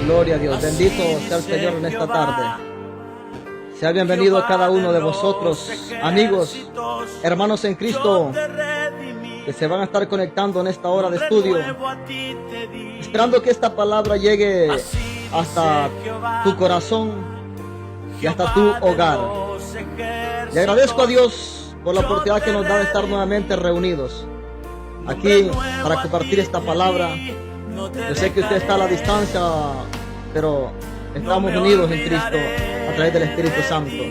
Gloria a Dios. Bendito sea el Señor en esta tarde. Sea bienvenido a cada uno de vosotros, amigos, hermanos en Cristo, que se van a estar conectando en esta hora de estudio, esperando que esta palabra llegue hasta tu corazón y hasta tu hogar. Le agradezco a Dios por la oportunidad que nos da de estar nuevamente reunidos aquí para compartir esta palabra. Yo sé que usted está a la distancia, pero estamos unidos en Cristo a través del Espíritu Santo.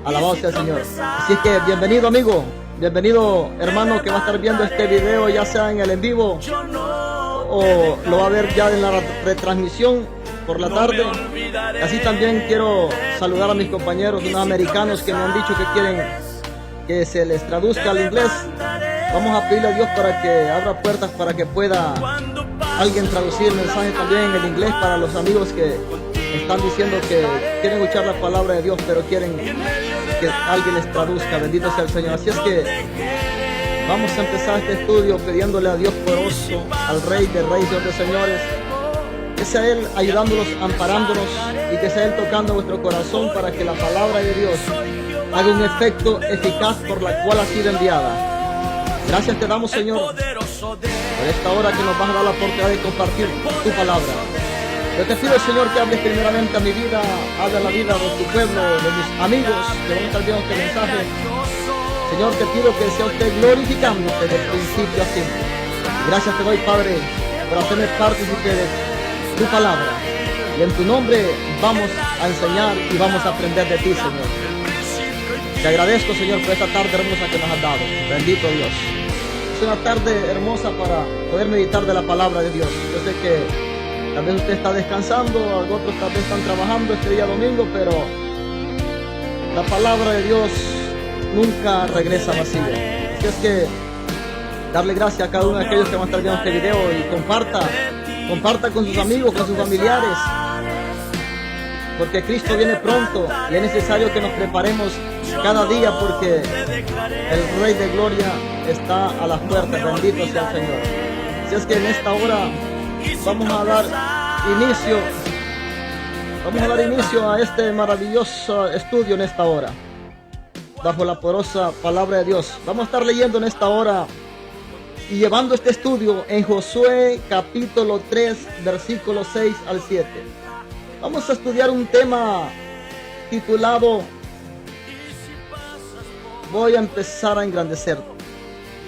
Alabado sea el Señor. Así que bienvenido, amigo, bienvenido, hermano, que va a estar viendo este video, ya sea en el en vivo o lo va a ver ya en la retransmisión por la tarde. Así también quiero saludar a mis compañeros, unos americanos que me han dicho que quieren que se les traduzca al inglés. Vamos a pedirle a Dios para que abra puertas para que pueda alguien traducir el mensaje también en el inglés para los amigos que están diciendo que quieren escuchar la palabra de Dios, pero quieren que alguien les traduzca. Bendito sea el Señor. Así es que vamos a empezar este estudio pidiéndole a Dios poderoso, al Rey de Reyes y de Señores, que sea Él ayudándonos, amparándonos, y que sea Él tocando nuestro corazón para que la palabra de Dios haga un efecto eficaz por la cual ha sido enviada. Gracias te damos, Señor, por esta hora que nos vas a dar la oportunidad de compartir tu palabra. Yo te pido, Señor, que hables primeramente a mi vida, habla la vida de tu pueblo, de mis amigos que van a estar viendo este mensaje. Señor, te pido que sea usted glorificándote de principio a fin. Gracias te doy, Padre, por hacerme partícipe de tu palabra. Y en tu nombre vamos a enseñar y vamos a aprender de ti, Señor. Te agradezco, Señor, por esta tarde hermosa que nos has dado. Bendito Dios. Es una tarde hermosa para poder meditar de la palabra de Dios. Yo sé que tal vez usted está descansando, otros tal vez están trabajando este día domingo, pero la palabra de Dios nunca regresa vacía. Así es que darle gracias a cada uno de aquellos que van a estar viendo este video y comparta con sus amigos, con sus familiares, porque Cristo viene pronto y es necesario que nos preparemos cada día porque el Rey de Gloria está a las puertas. Bendito sea el Señor. Así es que en esta hora vamos a dar inicio a este maravilloso estudio en esta hora, bajo la poderosa palabra de Dios. Vamos a estar leyendo en esta hora y llevando este estudio en Josué capítulo 3, versículos 6 al 7. Vamos a estudiar un tema titulado Voy a empezar a engrandecerte.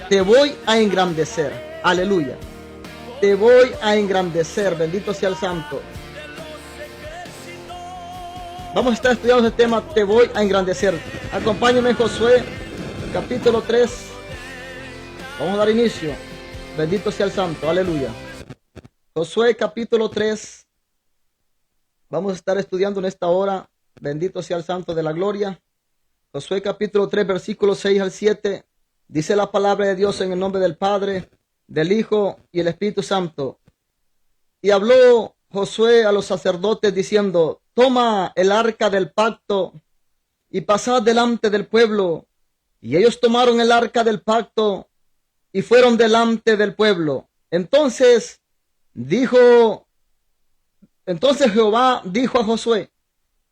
Te voy a engrandecer. Aleluya. Te voy a engrandecer. Bendito sea el Santo. Vamos a estar estudiando este tema. Te voy a engrandecer. Acompáñame en Josué capítulo 3. Vamos a dar inicio. Bendito sea el Santo. Aleluya. Josué capítulo 3. Vamos a estar estudiando en esta hora. Bendito sea el Santo de la Gloria. Josué capítulo 3, versículos 6 al 7. Dice la palabra de Dios en el nombre del Padre, del Hijo y el Espíritu Santo. Y habló Josué a los sacerdotes diciendo: toma el arca del pacto y pasad delante del pueblo. Y ellos tomaron el arca del pacto y fueron delante del pueblo. Entonces Jehová dijo a Josué: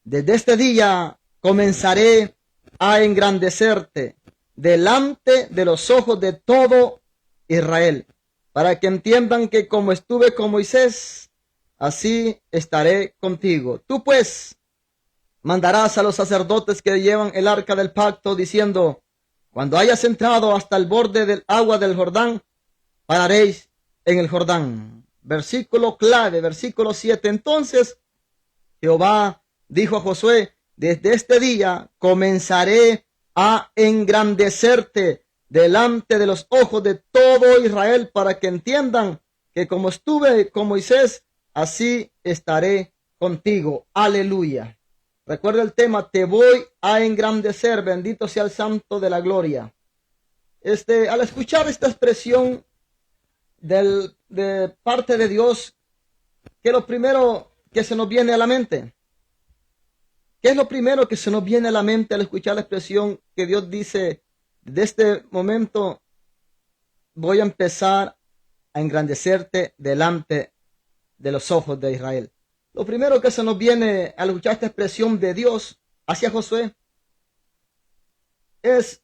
desde este día comenzaré a engrandecerte delante de los ojos de todo Israel, para que entiendan que como estuve con Moisés, así estaré contigo. Tú pues mandarás a los sacerdotes que llevan el arca del pacto, diciendo: cuando hayas entrado hasta el borde del agua del Jordán, pararéis en el Jordán. Versículo clave, versículo 7. Entonces Jehová dijo a Josué: desde este día comenzaré a engrandecerte delante de los ojos de todo Israel, para que entiendan que como estuve con Moisés, así estaré contigo. Aleluya. Recuerda el tema: te voy a engrandecer. Bendito sea el Santo de la Gloria. Al escuchar esta expresión de parte de Dios, ¿qué es lo primero que se nos viene a la mente? ¿Qué es lo primero que se nos viene a la mente al escuchar la expresión que Dios dice: de este momento voy a empezar a engrandecerte delante de los ojos de Israel? Lo primero que se nos viene al escuchar esta expresión de Dios hacia Josué es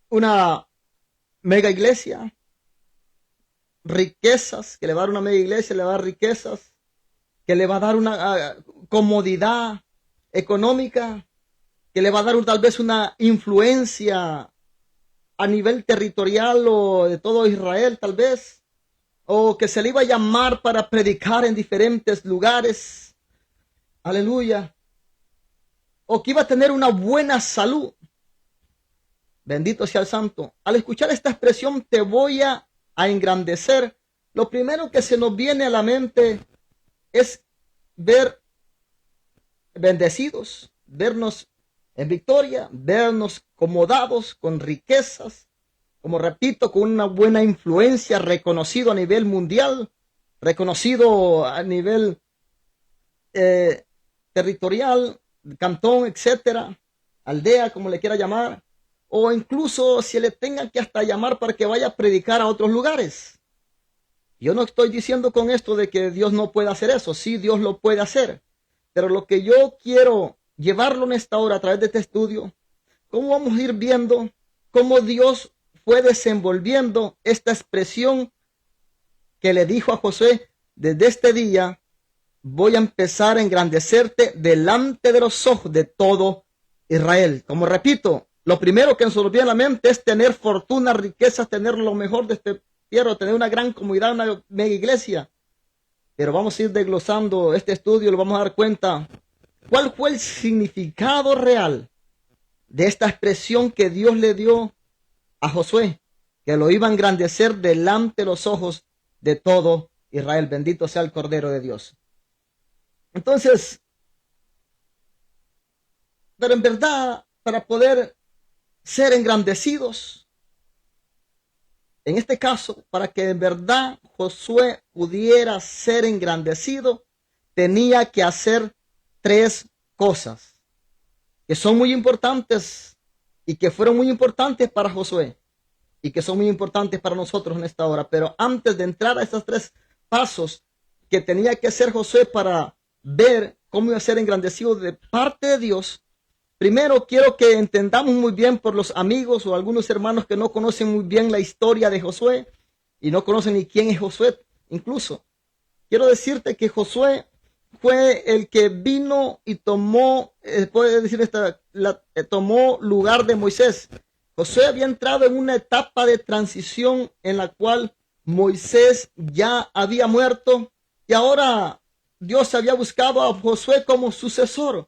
una mega iglesia, riquezas, que le va a dar una mega iglesia, le va a dar riquezas, que le va a dar una comodidad económica, que le va a dar tal vez una influencia a nivel territorial o de todo Israel tal vez, o que se le iba a llamar para predicar en diferentes lugares, aleluya, o que iba a tener una buena salud. Bendito sea el Santo. Al escuchar esta expresión, te voy a engrandecer, lo primero que se nos viene a la mente es ver bendecidos, vernos en victoria, vernos acomodados con riquezas, como repito, con una buena influencia, reconocido a nivel mundial, reconocido a nivel territorial, cantón, etcétera, aldea, como le quiera llamar, o incluso si le tengan que hasta llamar para que vaya a predicar a otros lugares. Yo no estoy diciendo con esto de que Dios no puede hacer eso, sí, Dios lo puede hacer, pero lo que yo quiero llevarlo en esta hora a través de este estudio, cómo vamos a ir viendo cómo Dios fue desenvolviendo esta expresión que le dijo a Josué: desde este día voy a empezar a engrandecerte delante de los ojos de todo Israel. Como repito, lo primero que nos viene a la mente es tener fortuna, riquezas, tener lo mejor de este tierra, tener una gran comunidad, una mega iglesia. Pero vamos a ir desglosando este estudio y lo vamos a dar cuenta cuál fue el significado real de esta expresión que Dios le dio a Josué, que lo iba a engrandecer delante de los ojos de todo Israel. Bendito sea el Cordero de Dios. Entonces, pero en verdad, para poder ser engrandecidos, en este caso, para que en verdad Josué pudiera ser engrandecido, tenía que hacer tres cosas que son muy importantes y que fueron muy importantes para Josué y que son muy importantes para nosotros en esta hora. Pero antes de entrar a estos tres pasos que tenía que hacer Josué para ver cómo iba a ser engrandecido de parte de Dios, primero quiero que entendamos muy bien, por los amigos o algunos hermanos que no conocen muy bien la historia de Josué y no conocen ni quién es Josué, incluso quiero decirte que Josué fue el que vino y tomó, tomó lugar de Moisés. Josué había entrado en una etapa de transición en la cual Moisés ya había muerto y ahora Dios había buscado a Josué como sucesor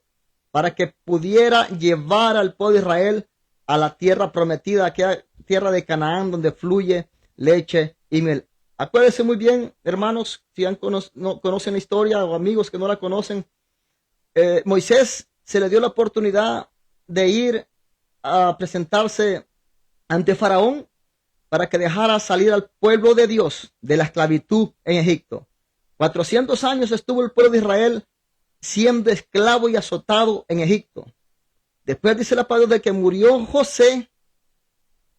para que pudiera llevar al pueblo de Israel a la tierra prometida, aquella tierra de Canaán donde fluye leche y miel. Acuérdense muy bien, hermanos, si no conocen la historia o amigos que no la conocen, Moisés se le dio la oportunidad de ir a presentarse ante Faraón para que dejara salir al pueblo de Dios de la esclavitud en Egipto. 400 años estuvo el pueblo de Israel siendo esclavo y azotado en Egipto. Después dice la palabra de que murió José.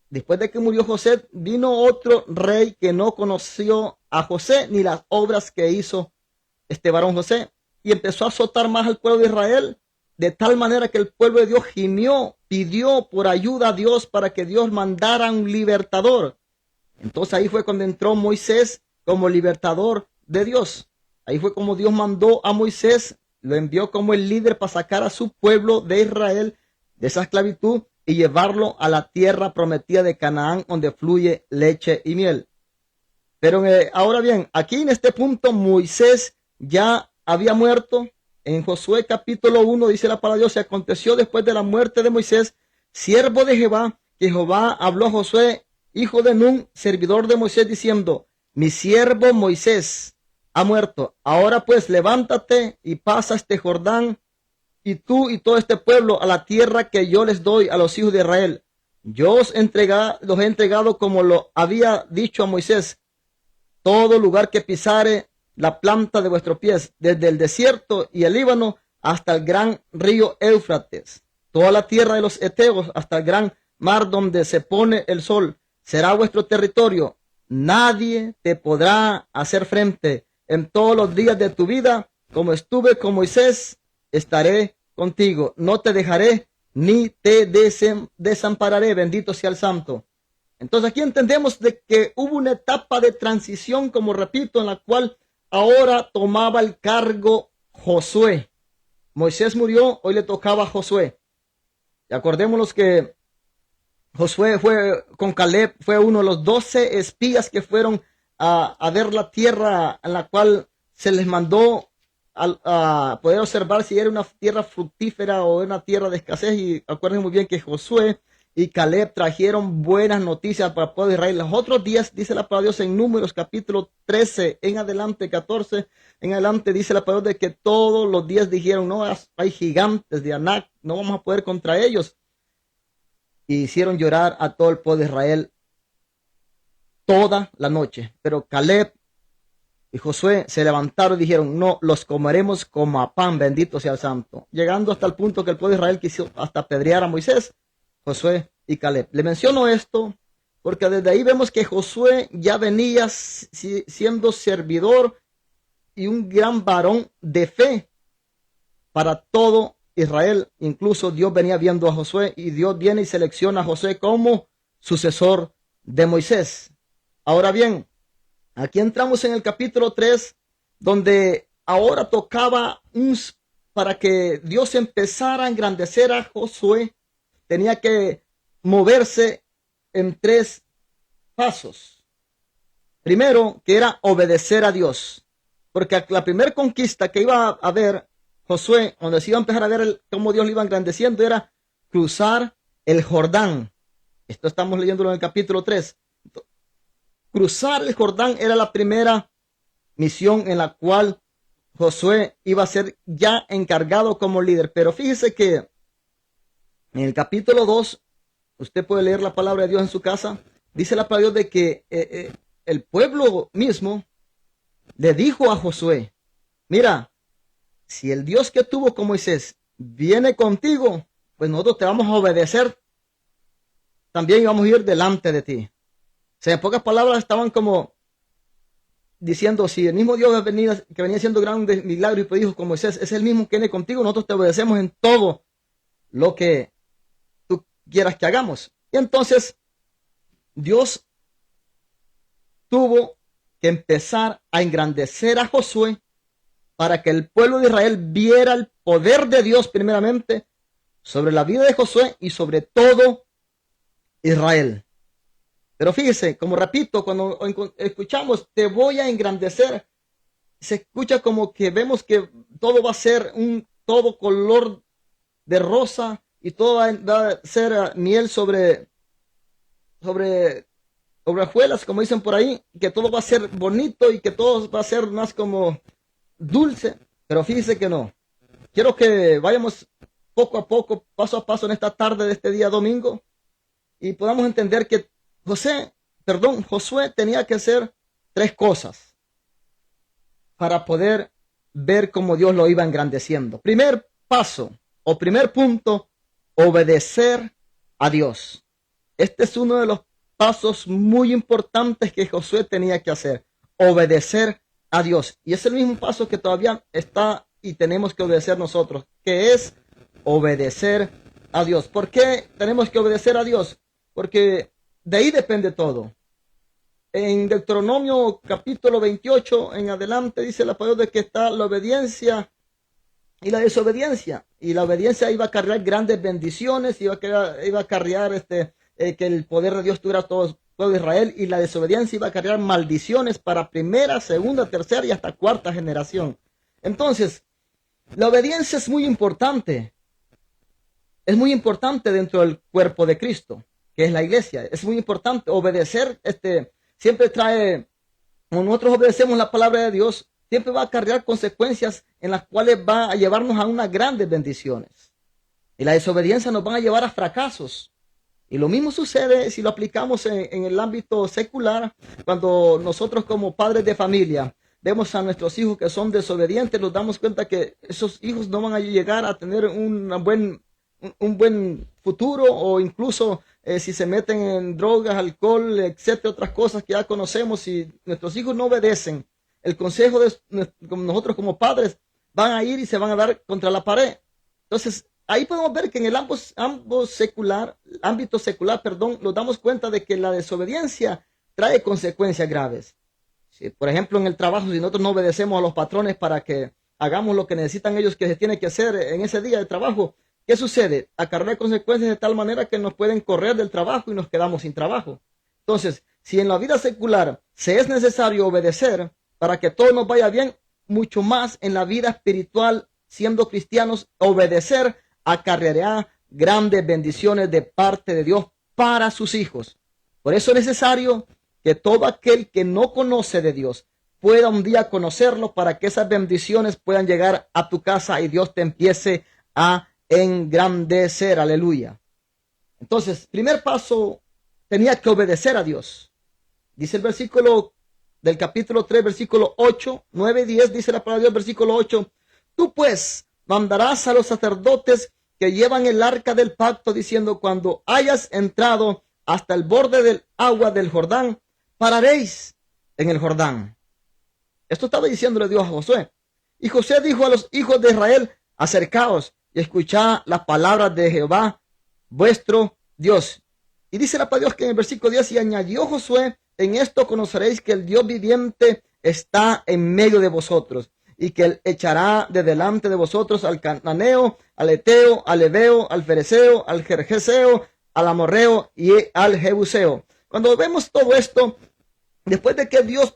Después de que murió José, vino otro rey que no conoció a José ni las obras que hizo este varón José, y empezó a azotar más al pueblo de Israel, de tal manera que el pueblo de Dios gimió, pidió por ayuda a Dios para que Dios mandara un libertador. Entonces ahí fue cuando entró Moisés como libertador de Dios. Ahí fue como Dios mandó a Moisés, lo envió como el líder para sacar a su pueblo de Israel de esa esclavitud y llevarlo a la tierra prometida de Canaán, donde fluye leche y miel. Pero ahora bien, aquí en este punto Moisés ya había muerto. En Josué capítulo 1 dice la palabra de Dios: se aconteció después de la muerte de Moisés, siervo de Jehová, que Jehová habló a Josué, hijo de Nun, servidor de Moisés, diciendo: mi siervo Moisés ha muerto. Ahora pues levántate y pasa este Jordán, y tú y todo este pueblo a la tierra que yo les doy a los hijos de Israel. Yo los he entregado como lo había dicho a Moisés. Todo lugar que pisare la planta de vuestros pies, desde el desierto y el Líbano hasta el gran río Éufrates, toda la tierra de los Eteos hasta el gran mar donde se pone el sol, será vuestro territorio. Nadie te podrá hacer frente en todos los días de tu vida. como estuve con Moisés, estaré contigo. No te dejaré ni te desampararé. Bendito sea el Santo. Entonces aquí entendemos de que hubo una etapa de transición, como repito, en la cual ahora tomaba el cargo Josué. Moisés murió, hoy le tocaba a Josué. Y acordémonos que Josué fue con Caleb, fue uno de los 12 espías que fueron a ver la tierra en la cual se les mandó a poder observar si era una tierra fructífera o una tierra de escasez. Y acuérdense muy bien que Josué y Caleb trajeron buenas noticias para el pueblo de Israel. Los otros días, dice la palabra de Dios en Números capítulo 13 en adelante, 14 en adelante, dice la palabra de que todos los días dijeron, no, hay gigantes de Anac, no vamos a poder contra ellos. Y hicieron llorar a todo el pueblo de Israel toda la noche. Pero Caleb y Josué se levantaron y dijeron, no, los comeremos como a pan, bendito sea el Santo. Llegando hasta el punto que el pueblo de Israel quiso hasta apedrear a Moisés, Josué y Caleb. Le menciono esto porque desde ahí vemos que Josué ya venía siendo servidor y un gran varón de fe para todo Israel. Incluso Dios venía viendo a Josué y Dios viene y selecciona a Josué como sucesor de Moisés. Ahora bien, aquí entramos en el capítulo 3, donde ahora tocaba para que Dios empezara a engrandecer a Josué, tenía que moverse en 3 pasos. Primero, que era obedecer a Dios, porque la primera conquista que iba a ver Josué, donde se iba a empezar a ver cómo Dios le iba engrandeciendo, era cruzar el Jordán. Esto estamos leyéndolo en el capítulo 3. Cruzar el Jordán era la primera misión en la cual Josué iba a ser ya encargado como líder. Pero fíjese que en el capítulo 2, usted puede leer la palabra de Dios en su casa, dice la palabra de Dios de que el pueblo mismo le dijo a Josué, mira, si el Dios que tuvo con Moisés viene contigo, pues nosotros te vamos a obedecer, también vamos a ir delante de ti. O sea, en pocas palabras estaban como diciendo, si el mismo Dios que venía haciendo grandes milagros y prodigios con Moisés es el mismo que viene contigo, nosotros te obedecemos en todo lo que tú quieras que hagamos. Y entonces Dios tuvo que empezar a engrandecer a Josué para que el pueblo de Israel viera el poder de Dios primeramente sobre la vida de Josué y sobre todo Israel. Pero fíjese, como repito, cuando escuchamos te voy a engrandecer, se escucha como que vemos que todo va a ser todo color de rosa y todo va a ser miel sobre hojuelas, como dicen por ahí, que todo va a ser bonito y que todo va a ser más como dulce. Pero fíjese que no. Quiero que vayamos poco a poco, paso a paso en esta tarde de este día domingo y podamos entender que Josué tenía que hacer 3 cosas para poder ver cómo Dios lo iba engrandeciendo. Primer paso o primer punto, obedecer a Dios. Este es uno de los pasos muy importantes que Josué tenía que hacer, obedecer a Dios. Y es el mismo paso que todavía está y tenemos que obedecer nosotros, que es obedecer a Dios. ¿Por qué tenemos que obedecer a Dios? Porque de ahí depende todo. En Deuteronomio capítulo 28 en adelante dice la palabra de que está la obediencia y la desobediencia. Y la obediencia iba a acarrear grandes bendiciones, iba a acarrear que el poder de Dios estuviera todo el pueblo de Israel, y la desobediencia iba a acarrear maldiciones para primera, segunda, tercera y hasta cuarta generación. Entonces, la obediencia es muy importante. Es muy importante dentro del cuerpo de Cristo, que es la iglesia. Es muy importante obedecer. Siempre trae, como nosotros obedecemos la palabra de Dios, siempre va a acarrear consecuencias en las cuales va a llevarnos a unas grandes bendiciones. Y la desobediencia nos va a llevar a fracasos. Y lo mismo sucede si lo aplicamos en el ámbito secular, cuando nosotros como padres de familia vemos a nuestros hijos que son desobedientes, nos damos cuenta que esos hijos no van a llegar a tener un buen futuro, o incluso si se meten en drogas, alcohol, etcétera, otras cosas que ya conocemos. Si nuestros hijos no obedecen el consejo de nosotros como padres, van a ir y se van a dar contra la pared. Entonces, ahí podemos ver que en el ámbito secular, nos damos cuenta de que la desobediencia trae consecuencias graves. Si, por ejemplo, en el trabajo, si nosotros no obedecemos a los patrones para que hagamos lo que necesitan ellos que se tiene que hacer en ese día de trabajo, ¿qué sucede? Acarrea consecuencias de tal manera que nos pueden correr del trabajo y nos quedamos sin trabajo. Entonces, si en la vida secular se es necesario obedecer para que todo nos vaya bien, mucho más en la vida espiritual, siendo cristianos, obedecer acarreará grandes bendiciones de parte de Dios para sus hijos. Por eso es necesario que todo aquel que no conoce de Dios pueda un día conocerlo para que esas bendiciones puedan llegar a tu casa y Dios te empiece a engrandecer. Aleluya. Entonces, primer paso, tenía que obedecer a Dios. Dice el versículo del capítulo 3, versículo 8, 9 y 10, dice la palabra de Dios, versículo 8. Tú pues mandarás a los sacerdotes que llevan el arca del pacto, diciendo, cuando hayas entrado hasta el borde del agua del Jordán, pararéis en el Jordán. Esto estaba diciéndole Dios a Josué. Y José dijo a los hijos de Israel, acercaos y escuchad las palabras de Jehová, vuestro Dios. Y dice la palabra de Dios que en el versículo 10, y añadió Josué, en esto conoceréis que el Dios viviente está en medio de vosotros, y que él echará de delante de vosotros al cananeo, al eteo, al ebeo, al fereceo, al gergeseo, al amorreo y al jebuseo. Cuando vemos todo esto, después de que Dios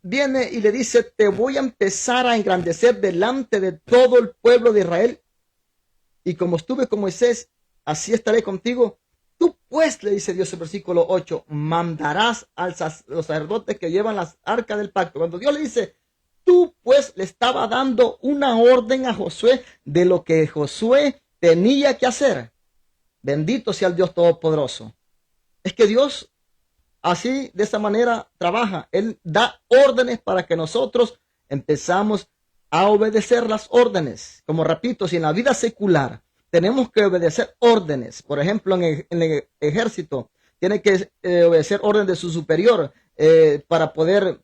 viene y le dice, te voy a empezar a engrandecer delante de todo el pueblo de Israel, y como estuve con Moisés, así estaré contigo. Tú pues, le dice Dios en versículo 8, mandarás a los sacerdotes que llevan las arcas del pacto. Cuando Dios le dice, tú pues, le estaba dando una orden a Josué de lo que Josué tenía que hacer. Bendito sea el Dios Todopoderoso. Es que Dios así, de esa manera, trabaja. Él da órdenes para que nosotros empezamos a obedecer las órdenes. Como repito, si en la vida secular tenemos que obedecer órdenes, por ejemplo, en el ejército, tiene que obedecer órdenes de su superior para poder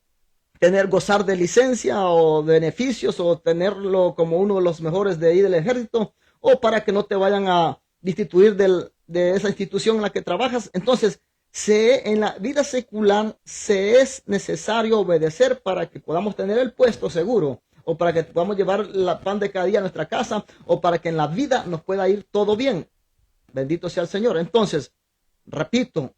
gozar de licencia o de beneficios o tenerlo como uno de los mejores de ahí del ejército, o para que no te vayan a destituir de esa institución en la que trabajas. Entonces, en la vida secular se es necesario obedecer para que podamos tener el puesto seguro, o para que podamos llevar la pan de cada día a nuestra casa, o para que en la vida nos pueda ir todo bien. Bendito sea el Señor. Entonces, repito,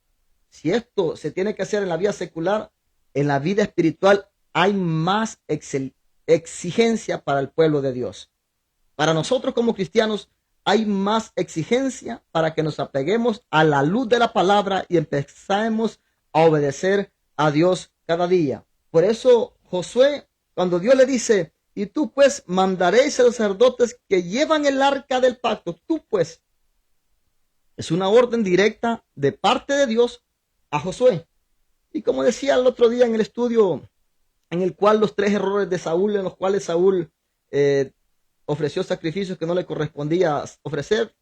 si esto se tiene que hacer en la vida secular, en la vida espiritual hay más exigencia para el pueblo de Dios. Para nosotros como cristianos hay más exigencia para que nos apeguemos a la luz de la palabra y empecemos a obedecer a Dios cada día. Por eso Josué, cuando Dios le dice, y tú pues mandaréis a los sacerdotes que llevan el arca del pacto, tú pues, es una orden directa de parte de Dios a Josué. Y como decía el otro día en el estudio, en el cual los 3 errores de Saúl, en los cuales Saúl ofreció sacrificios que no le correspondía ofrecer,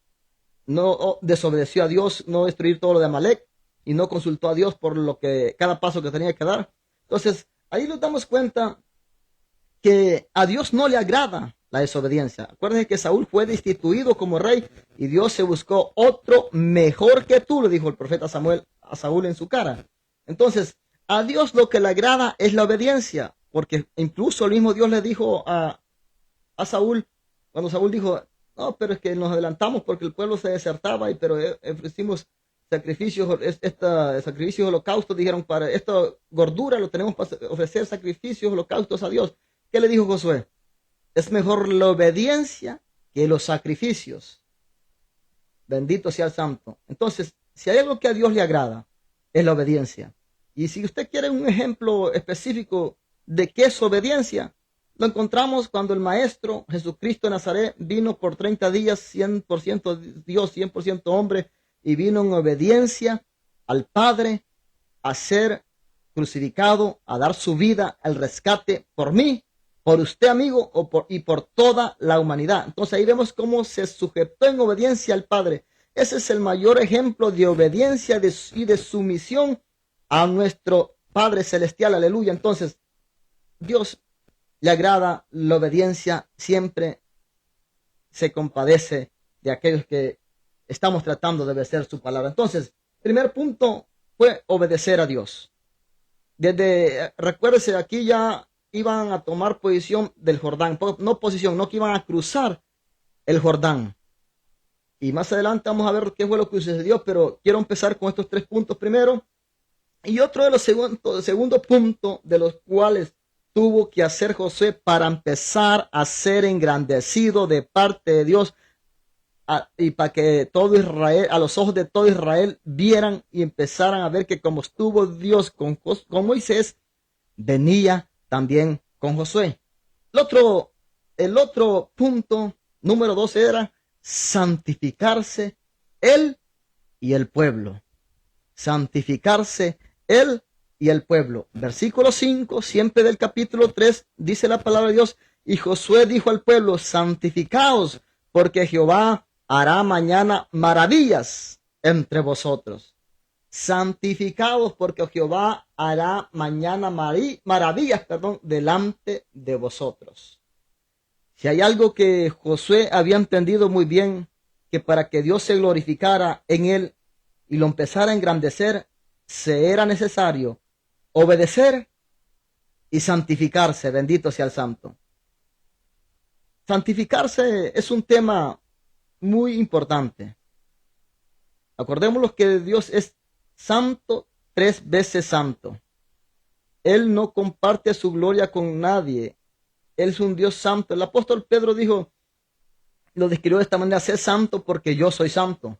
no desobedeció a Dios, no destruir todo lo de Amalek, y no consultó a Dios por lo que cada paso que tenía que dar. Entonces, ahí nos damos cuenta que a Dios no le agrada la desobediencia. Acuérdense que Saúl fue destituido como rey y Dios se buscó otro mejor que tú, le dijo el profeta Samuel a Saúl en su cara. Entonces, a Dios lo que le agrada es la obediencia, porque incluso el mismo Dios le dijo a Saúl, cuando Saúl dijo, no, pero es que nos adelantamos porque el pueblo se desertaba, pero ofrecimos sacrificios, sacrificios holocaustos, dijeron, para esta gordura lo tenemos para ofrecer sacrificios holocaustos a Dios. ¿Qué le dijo Josué? Es mejor la obediencia que los sacrificios. Bendito sea el Santo. Entonces, si hay algo que a Dios le agrada, es la obediencia. Y si usted quiere un ejemplo específico de qué es obediencia, lo encontramos cuando el Maestro Jesucristo de Nazaret vino por 30 días, 100% Dios, 100% hombre, y vino en obediencia al Padre a ser crucificado, a dar su vida al rescate por mí, por usted, amigo, y por toda la humanidad. Entonces ahí vemos cómo se sujetó en obediencia al Padre. Ese es el mayor ejemplo de obediencia y de sumisión a nuestro Padre Celestial. Aleluya. Entonces, Dios le agrada la obediencia, siempre se compadece de aquellos que estamos tratando de obedecer su palabra. Entonces, primer punto fue obedecer a Dios. Recuérdese, aquí ya iban a tomar posición del Jordán, no posición, no que iban a cruzar el Jordán. Y más adelante vamos a ver qué fue lo que sucedió, pero quiero empezar con estos 3 puntos primero. Y otro de los segundo punto de los cuales tuvo que hacer Josué para empezar a ser engrandecido de parte de Dios y para que todo Israel, a los ojos de todo Israel, vieran y empezaran a ver que como estuvo Dios con Moisés, venía también con Josué. El otro punto, número 2, era santificarse él y el pueblo. Santificarse él y el pueblo. Versículo 5, siempre del capítulo 3, dice la palabra de Dios: y Josué dijo al pueblo: santificaos, porque Jehová hará mañana maravillas entre vosotros. Santificados, porque Jehová hará mañana maravillas, delante de vosotros. Si hay algo que Josué había entendido muy bien, que para que Dios se glorificara en él y lo empezara a engrandecer, se era necesario obedecer y santificarse. Bendito sea el Santo. Santificarse es un tema muy importante. Acordémonos que Dios es santo, 3 veces santo. Él no comparte su gloria con nadie. Él es un Dios santo. El apóstol Pedro lo describió de esta manera: sé santo porque yo soy santo.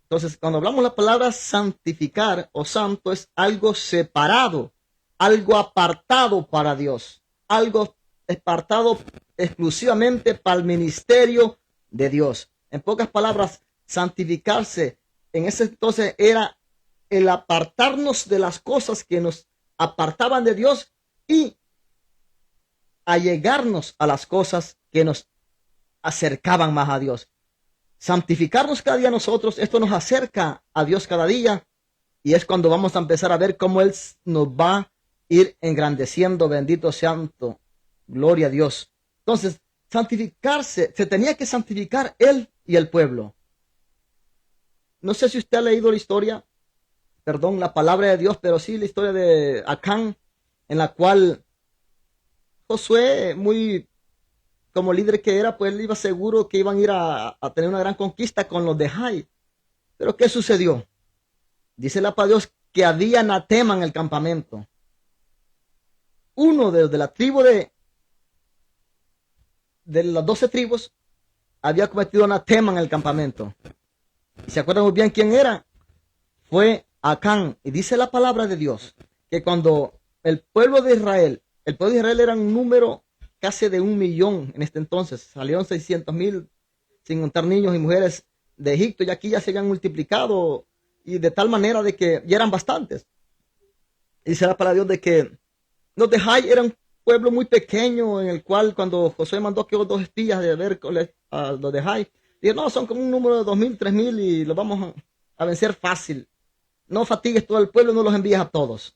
Entonces, cuando hablamos la palabra santificar o santo, es algo separado, algo apartado para Dios, algo apartado exclusivamente para el ministerio de Dios. En pocas palabras, santificarse en ese entonces era el apartarnos de las cosas que nos apartaban de Dios y allegarnos a las cosas que nos acercaban más a Dios. Santificarnos cada día nosotros, esto nos acerca a Dios cada día, y es cuando vamos a empezar a ver cómo Él nos va a ir engrandeciendo. Bendito santo, gloria a Dios. Entonces, santificarse, se tenía que santificar Él y el pueblo. No sé si usted ha leído la palabra de Dios, pero sí la historia de Acán, en la cual Josué, muy como líder que era, pues él iba seguro que iban a ir a tener una gran conquista con los de Jai. Pero ¿qué sucedió? Dice la palabra de Dios que había anatema en el campamento. Uno de la tribu de las 12 tribus había cometido anatema en el campamento. ¿Y se acuerdan muy bien quién era? Fue Acán. Y dice la palabra de Dios que cuando el pueblo de Israel era un número casi de 1 millón en este entonces, salieron 600,000 sin contar niños y mujeres de Egipto, y aquí ya se habían multiplicado, y de tal manera de que ya eran bastantes. Dice la palabra de Dios de que los de Jai eran un pueblo muy pequeño, en el cual cuando Josué mandó que 2 espías de ver a los de Jai, dijeron: no, son como un número de 2,000, 3,000 y los vamos a vencer fácil. No fatigues todo el pueblo, no los envíes a todos.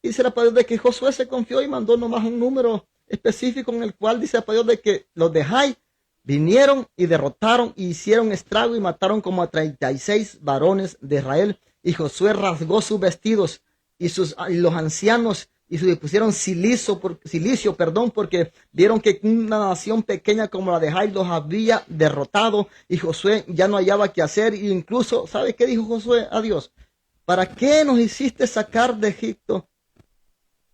Dice la palabra de que Josué se confió y mandó nomás un número específico, en el cual dice la palabra de que los de Jai vinieron y derrotaron y hicieron estrago y mataron como a 36 varones de Israel. Y Josué rasgó sus vestidos y los ancianos y se pusieron silicio, porque vieron que una nación pequeña como la de Jai los había derrotado, y Josué ya no hallaba qué hacer. E incluso, ¿sabe qué dijo Josué a Dios? ¿Para qué nos hiciste sacar de Egipto?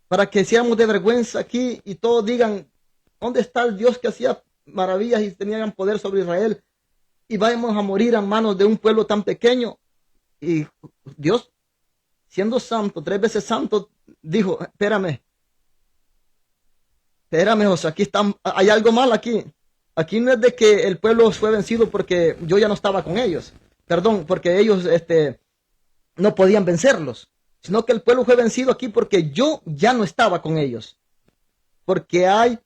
Para que seamos de vergüenza aquí y todos digan: ¿dónde está el Dios que hacía maravillas y tenía poder sobre Israel? Y vamos a morir a manos de un pueblo tan pequeño. Y Dios, siendo santo, 3 veces santo, dijo: espérame, José, aquí hay algo mal aquí. Aquí no es de que el pueblo fue vencido porque yo ya no estaba con ellos. Perdón, porque ellos no podían vencerlos. Sino que el pueblo fue vencido aquí porque yo ya no estaba con ellos. Porque el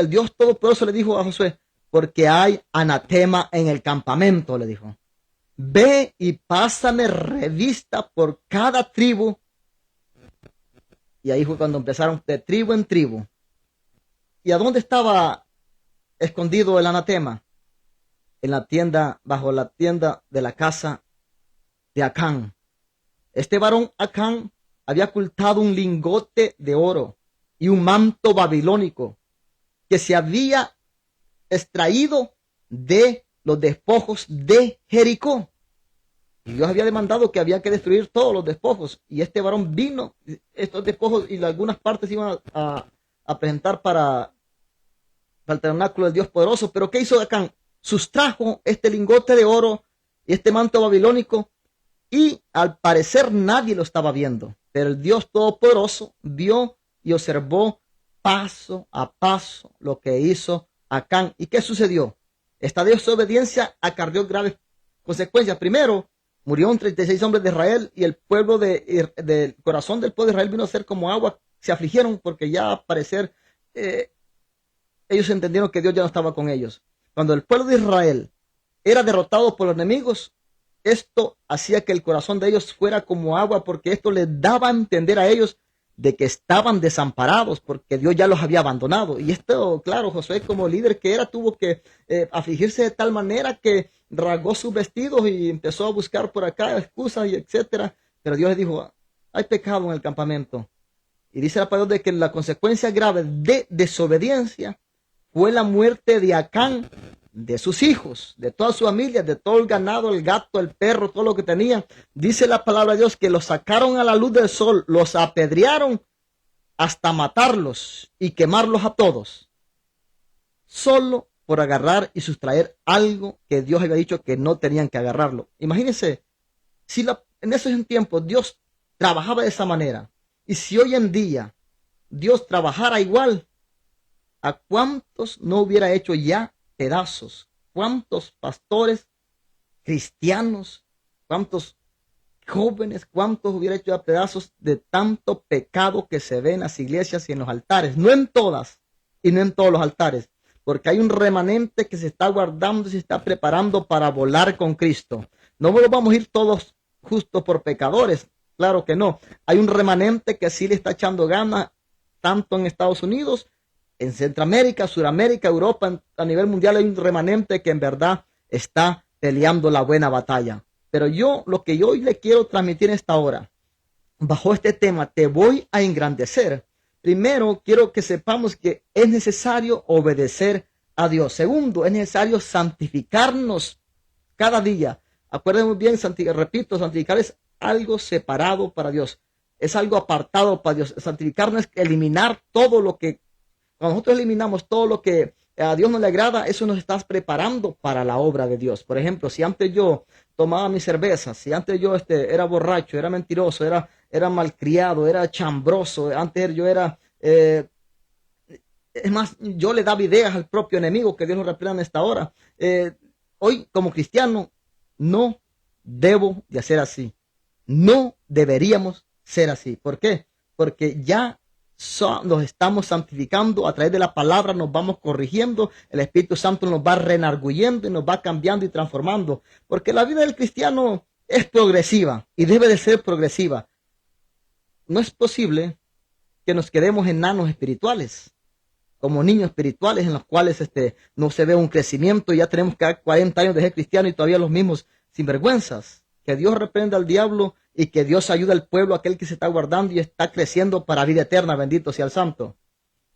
Dios Todopoderoso le dijo a Josué: porque hay anatema en el campamento, le dijo. Ve y pásame revista por cada tribu Y ahí fue cuando empezaron de tribu en tribu. ¿Y a dónde estaba escondido el anatema? En la tienda, bajo la tienda de la casa de Acán. Este varón Acán había ocultado un lingote de oro y un manto babilónico que se había extraído de los despojos de Jericó. Y Dios había demandado que había que destruir todos los despojos. Y este varón vino, estos despojos y algunas partes iban a presentar para el tabernáculo del Dios poderoso. Pero ¿qué hizo Acán? Sustrajo este lingote de oro y este manto babilónico, y al parecer nadie lo estaba viendo. Pero el Dios todopoderoso vio y observó paso a paso lo que hizo Acán. ¿Y qué sucedió? Esta desobediencia acarreó graves consecuencias. Primero, murieron 36 hombres de Israel, y el pueblo del corazón del pueblo de Israel vino a ser como agua. Se afligieron porque ya al parecer ellos entendieron que Dios ya no estaba con ellos. Cuando el pueblo de Israel era derrotado por los enemigos, esto hacía que el corazón de ellos fuera como agua, porque esto les daba a entender a ellos de que estaban desamparados, porque Dios ya los había abandonado. Y esto, claro, Josué, como líder que era, tuvo que afligirse de tal manera que rasgó sus vestidos y empezó a buscar por acá excusas y etcétera. Pero Dios le dijo: hay pecado en el campamento. Y dice la palabra de que la consecuencia grave de desobediencia fue la muerte de Acán, de sus hijos, de toda su familia, de todo el ganado, el gato, el perro, todo lo que tenían. Dice la palabra de Dios que los sacaron a la luz del sol, los apedrearon hasta matarlos y quemarlos a todos, solo por agarrar y sustraer algo que Dios había dicho que no tenían que agarrarlo. Imagínense, si en esos tiempos Dios trabajaba de esa manera, y si hoy en día Dios trabajara igual, ¿a cuántos no hubiera hecho ya pedazos? ¿Cuántos pastores cristianos, cuántos jóvenes, cuántos hubiera hecho ya pedazos de tanto pecado que se ve en las iglesias y en los altares? No en todas y no en todos los altares, porque hay un remanente que se está guardando y se está preparando para volar con Cristo. No vamos a ir todos justos por pecadores, claro que no. Hay un remanente que sí le está echando ganas, tanto en Estados Unidos, en Centroamérica, Suramérica, Europa, a nivel mundial hay un remanente que en verdad está peleando la buena batalla. Pero lo que yo hoy le quiero transmitir en esta hora, bajo este tema, te voy a engrandecer. Primero, quiero que sepamos que es necesario obedecer a Dios. Segundo, es necesario santificarnos cada día. Acuérdense bien, repito, santificar es algo separado para Dios. Es algo apartado para Dios. Santificarnos es eliminar todo lo que, cuando nosotros eliminamos todo lo que a Dios no le agrada, eso nos está preparando para la obra de Dios. Por ejemplo, si antes yo tomaba mi cerveza, si antes yo era borracho, era mentiroso, era malcriado, era chambroso, antes yo era, es más, yo le daba ideas al propio enemigo, que Dios lo reprenda en esta hora. Hoy, como cristiano, no debo de hacer así. No deberíamos ser así. ¿Por qué? Porque ya nos estamos santificando a través de la palabra, nos vamos corrigiendo, el Espíritu Santo nos va renarguyendo y nos va cambiando y transformando, porque la vida del cristiano es progresiva y debe de ser progresiva. No es posible que nos quedemos enanos espirituales, como niños espirituales en los cuales no se ve un crecimiento y ya tenemos que 40 años de ser cristiano y todavía los mismos sinvergüenzas. Que Dios reprenda al diablo y que Dios ayude al pueblo, aquel que se está guardando y está creciendo para vida eterna. Bendito sea el Santo.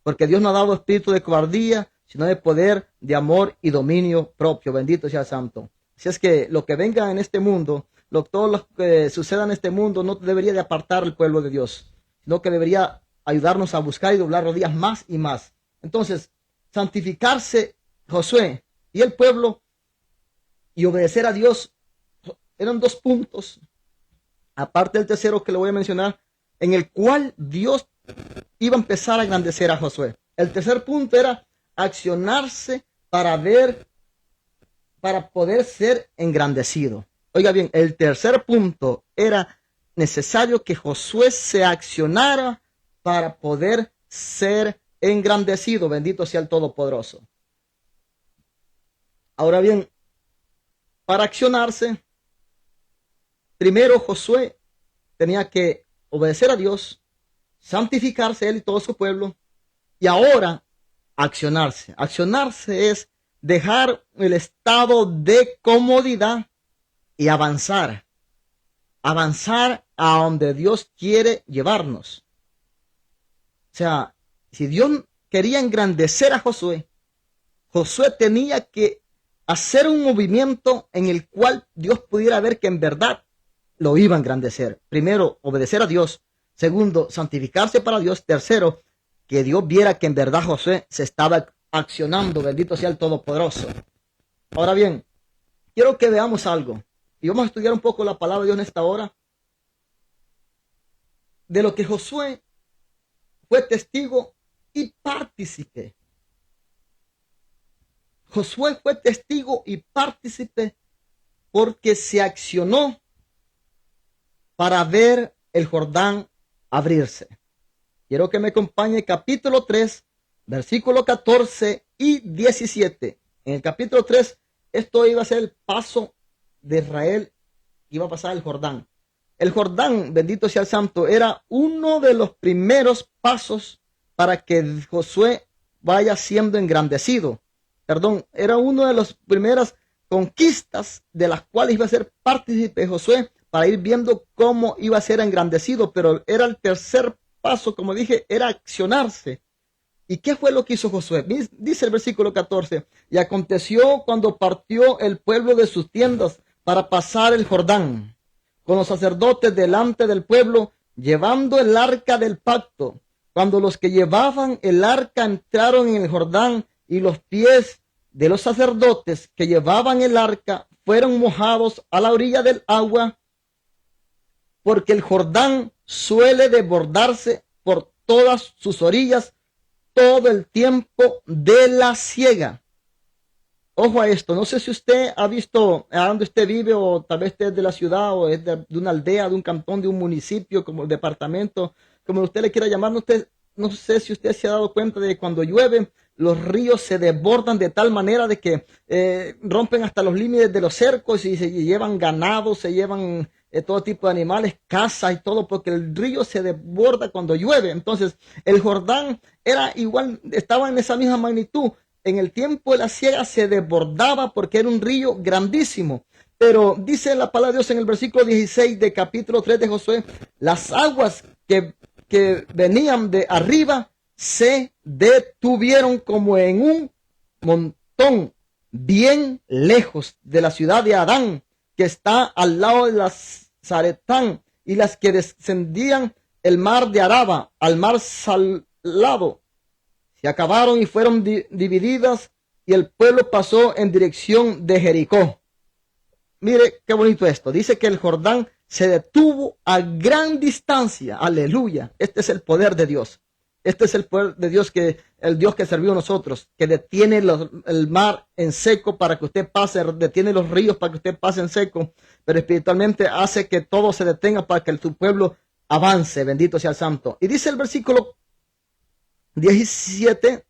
Porque Dios no ha dado espíritu de cobardía, sino de poder, de amor y dominio propio. Bendito sea el Santo. Así es que lo que venga en este mundo, todo lo que suceda en este mundo, no debería de apartar al pueblo de Dios, sino que debería ayudarnos a buscar y doblar rodillas más y más. Entonces, santificarse Josué y el pueblo y obedecer a Dios eran dos puntos, aparte del tercero que le voy a mencionar, en el cual Dios iba a empezar a engrandecer a Josué. El tercer punto era accionarse para poder ser engrandecido. Oiga bien, el tercer punto era necesario que Josué se accionara para poder ser engrandecido. Bendito sea el Todopoderoso. Ahora bien, para accionarse, primero Josué tenía que obedecer a Dios, santificarse él y todo su pueblo, y ahora accionarse. Accionarse es dejar el estado de comodidad y avanzar. Avanzar a donde Dios quiere llevarnos. O sea, si Dios quería engrandecer a Josué, Josué tenía que hacer un movimiento en el cual Dios pudiera ver que en verdad lo iba a engrandecer. Primero, obedecer a Dios. Segundo, santificarse para Dios. Tercero, que Dios viera que en verdad Josué se estaba accionando. Bendito sea el Todopoderoso. Ahora bien, quiero que veamos algo. Y vamos a estudiar un poco la palabra de Dios en esta hora. De lo que Josué fue testigo y partícipe. Josué fue testigo y partícipe porque se accionó para ver el Jordán abrirse. Quiero que me acompañe capítulo 3, versículo 14 y 17. En el capítulo 3, esto iba a ser el paso de Israel, iba a pasar el Jordán. El Jordán, bendito sea el Santo, era uno de los primeros pasos para que Josué vaya siendo engrandecido. Era una de las primeras conquistas de las cuales iba a ser partícipe Josué para ir viendo cómo iba a ser engrandecido, pero era el tercer paso, como dije, era accionarse. ¿Y qué fue lo que hizo Josué? Dice el versículo 14, y aconteció cuando partió el pueblo de sus tiendas para pasar el Jordán, con los sacerdotes delante del pueblo, llevando el arca del pacto. Cuando los que llevaban el arca entraron en el Jordán, y los pies de los sacerdotes que llevaban el arca fueron mojados a la orilla del agua, porque el Jordán suele desbordarse por todas sus orillas todo el tiempo de la siega. Ojo a esto, no sé si usted ha visto a dónde usted vive, o tal vez usted es de la ciudad, o es de una aldea, de un cantón, de un municipio, como el departamento, como usted le quiera llamar. No sé si usted se ha dado cuenta de que cuando llueve, los ríos se desbordan de tal manera de que rompen hasta los límites de los cercos y se llevan ganado, se llevan todo tipo de animales, casas y todo, porque el río se desborda cuando llueve. Entonces, el Jordán era igual, estaba en esa misma magnitud. En el tiempo de la siega se desbordaba porque era un río grandísimo. Pero dice la palabra de Dios en el versículo 16 de capítulo 3 de Josué, las aguas que venían de arriba se detuvieron como en un montón bien lejos de la ciudad de Adán, que está al lado de la Zaretán, y las que descendían el mar de Araba al mar salado se acabaron y fueron divididas, y el pueblo pasó en dirección de Jericó. Mire qué bonito esto. Dice que el Jordán se detuvo a gran distancia. Aleluya. Este es el poder de Dios. Este es el poder de Dios, el Dios que servió a nosotros, que detiene el mar en seco para que usted pase, detiene los ríos para que usted pase en seco, pero espiritualmente hace que todo se detenga para que su pueblo avance. Bendito sea el Santo. Y dice el versículo 17,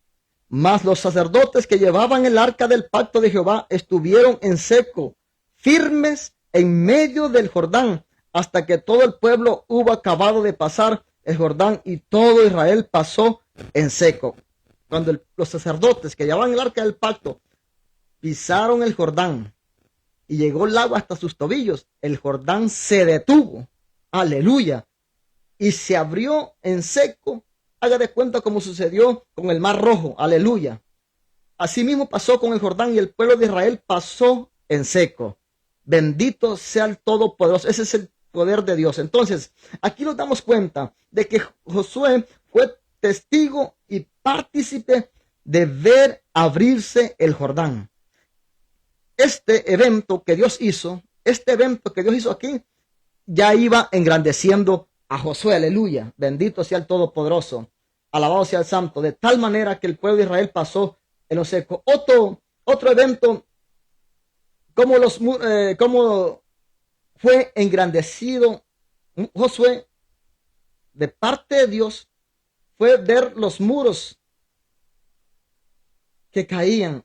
mas los sacerdotes que llevaban el arca del pacto de Jehová estuvieron en seco, firmes en medio del Jordán, hasta que todo el pueblo hubo acabado de pasar el Jordán, y todo Israel pasó en seco. Cuando los sacerdotes que llevaban el arca del pacto pisaron el Jordán y llegó el agua hasta sus tobillos, el Jordán se detuvo. Aleluya. Y se abrió en seco. Haga de cuenta como sucedió con el Mar Rojo. Aleluya. Asimismo pasó con el Jordán, y el pueblo de Israel pasó en seco. Bendito sea el Todopoderoso. Ese es el poder de Dios. Entonces, aquí nos damos cuenta de que Josué fue testigo y partícipe de ver abrirse el Jordán. Este evento que Dios hizo aquí, ya iba engrandeciendo a Josué. Aleluya. Bendito sea el Todopoderoso. Alabado sea el Santo. De tal manera que el pueblo de Israel pasó en lo seco. Otro evento, como fue engrandecido Josué de parte de Dios, fue ver los muros que caían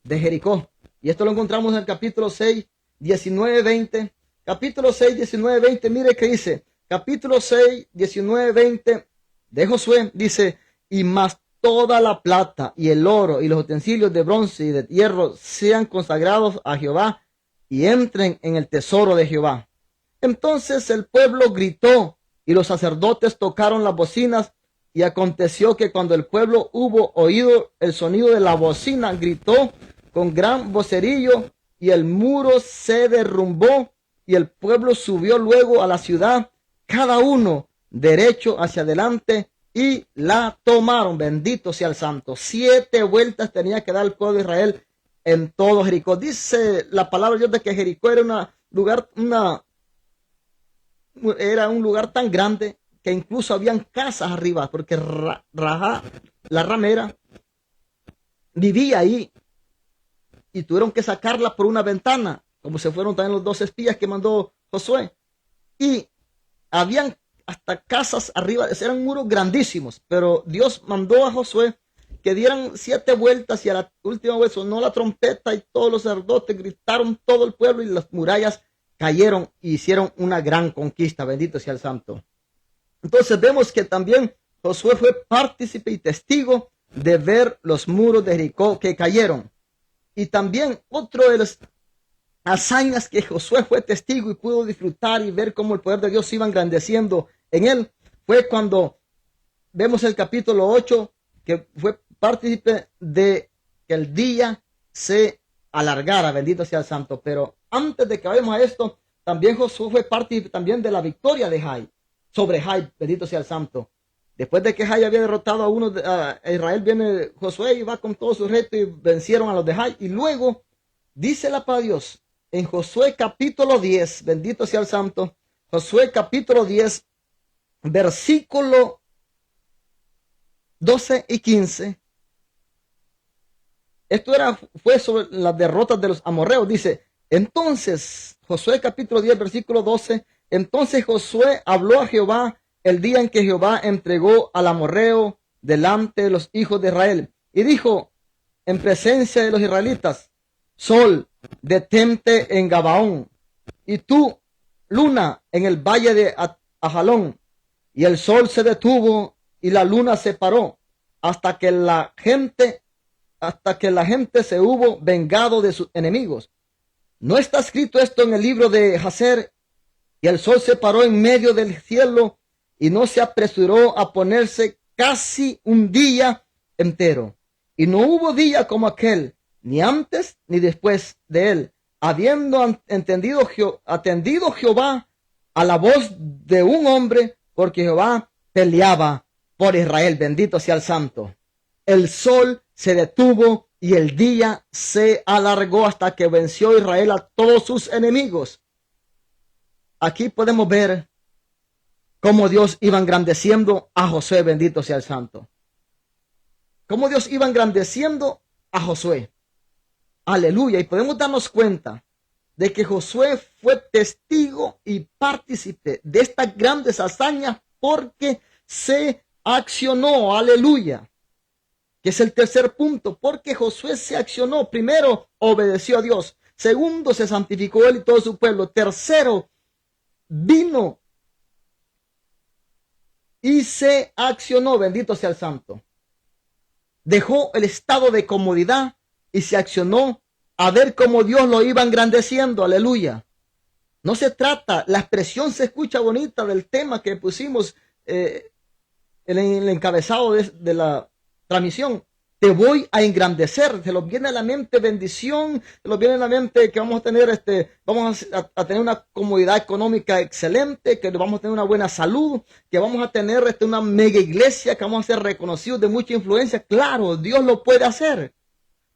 de Jericó. Y esto lo encontramos en el capítulo 6, 19, 20. Capítulo 6, 19, 20, mire que dice. Capítulo 6, 19, 20. de Josué, dice, y más toda la plata y el oro y los utensilios de bronce y de hierro sean consagrados a Jehová y entren en el tesoro de Jehová. Entonces el pueblo gritó y los sacerdotes tocaron las bocinas, y aconteció que cuando el pueblo hubo oído el sonido de la bocina, gritó con gran vocerillo, y el muro se derrumbó, y el pueblo subió luego a la ciudad, cada uno derecho hacia adelante, y la tomaron. Bendito sea el Santo. 7 vueltas tenía que dar el pueblo de Israel en todo Jericó. Dice la palabra de Dios de que Jericó era un lugar tan grande que incluso habían casas arriba, porque la ramera vivía ahí y tuvieron que sacarla por una ventana, como se fueron también los 2 espías que mandó Josué. Y habían hasta casas arriba, eran muros grandísimos, pero Dios mandó a Josué que dieran 7 vueltas, y a la última vez sonó la trompeta y todos los sacerdotes gritaron, todo el pueblo, y las murallas cayeron y hicieron una gran conquista. Bendito sea el Santo. Entonces vemos que también Josué fue partícipe y testigo de ver los muros de Jericó que cayeron. Y también otro de las hazañas que Josué fue testigo y pudo disfrutar y ver cómo el poder de Dios iba engrandeciendo en él, fue cuando vemos el capítulo 8, que fue partícipe de que el día se alargara. Bendito sea el Santo. Pero antes de que vayamos a esto, también Josué fue partícipe también de la victoria de Jai sobre Jai. Bendito sea el Santo. Después de que Jai había derrotado a Israel, viene Josué y va con todo su reto y vencieron a los de Jai. Y luego dice la palabra de Dios en Josué capítulo 10, bendito sea el Santo, Josué capítulo 10, versículo 12 y 15. Esto fue sobre las derrotas de los amorreos. Dice, entonces, Josué capítulo 10, versículo 12, entonces Josué habló a Jehová el día en que Jehová entregó al amorreo delante de los hijos de Israel. Y dijo en presencia de los israelitas, sol, detente en Gabaón, y tú, luna, en el valle de Ajalón. Y el sol se detuvo y la luna se paró hasta que la gente se hubo vengado de sus enemigos. ¿No está escrito esto en el libro de Jacer? Y el sol se paró en medio del cielo y no se apresuró a ponerse casi un día entero. Y no hubo día como aquel, ni antes ni después de él, habiendo atendido Jehová a la voz de un hombre, porque Jehová peleaba por Israel. Bendito sea el Santo. El sol se detuvo y el día se alargó hasta que venció Israel a todos sus enemigos. Aquí podemos ver cómo Dios iba engrandeciendo a Josué. Bendito sea el Santo. Cómo Dios iba engrandeciendo a Josué. Aleluya. Y podemos darnos cuenta de que Josué fue testigo y partícipe de estas grandes hazañas porque se accionó. Aleluya. Que es el tercer punto, porque Josué se accionó. Primero, obedeció a Dios. Segundo, se santificó él y todo su pueblo. Tercero, vino y se accionó. Bendito sea el Santo. Dejó el estado de comodidad y se accionó a ver cómo Dios lo iba engrandeciendo. Aleluya. No se trata, la expresión se escucha bonita del tema que pusimos en el encabezado de la transmisión. Te voy a engrandecer. Se nos viene a la mente bendición, se nos viene a la mente que vamos a tener a tener una comodidad económica excelente, que vamos a tener una buena salud, que vamos a tener una mega iglesia, que vamos a ser reconocidos de mucha influencia. Claro, Dios lo puede hacer,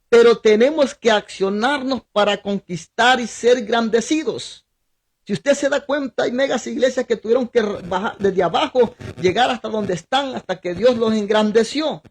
pero tenemos que accionarnos para conquistar y ser engrandecidos. Si usted se da cuenta, hay megas iglesias que tuvieron que bajar desde abajo, llegar hasta donde están, hasta que Dios los engrandeció.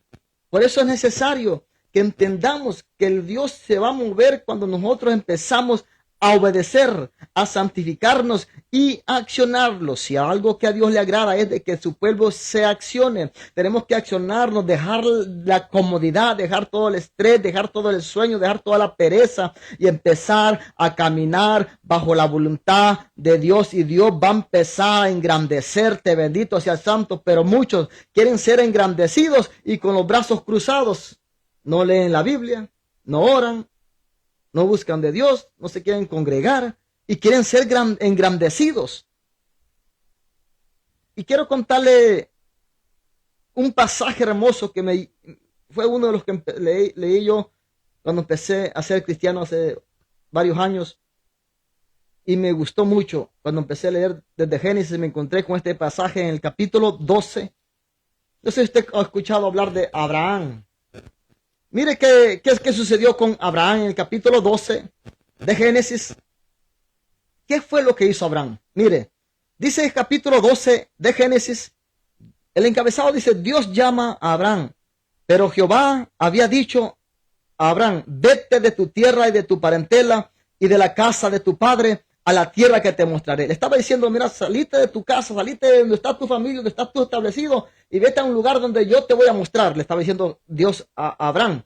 Por eso es necesario que entendamos que el Dios se va a mover cuando nosotros empezamos a obedecer, a santificarnos y a accionarlo. Si algo que a Dios le agrada es de que su pueblo se accione, tenemos que accionarnos, dejar la comodidad, dejar todo el estrés, dejar todo el sueño, dejar toda la pereza y empezar a caminar bajo la voluntad de Dios, y Dios va a empezar a engrandecerte. Bendito sea el Santo. Pero muchos quieren ser engrandecidos y con los brazos cruzados no leen la Biblia, no oran, no buscan de Dios, no se quieren congregar y quieren ser engrandecidos. Y quiero contarle un pasaje hermoso que fue uno de los que leí yo cuando empecé a ser cristiano hace varios años. Y me gustó mucho. Cuando empecé a leer desde Génesis, me encontré con este pasaje en el capítulo 12. No sé si usted ha escuchado hablar de Abraham. Mire qué sucedió con Abraham en el capítulo 12 de Génesis. ¿Qué fue lo que hizo Abraham? Mire, dice el capítulo 12 de Génesis, el encabezado dice: Dios llama a Abraham, pero Jehová había dicho a Abraham: vete de tu tierra y de tu parentela y de la casa de tu padre a la tierra que te mostraré. Le estaba diciendo: mira, salite de tu casa, salite de donde está tu familia, donde estás tú establecido, y vete a un lugar donde yo te voy a mostrar. Le estaba diciendo Dios a Abraham: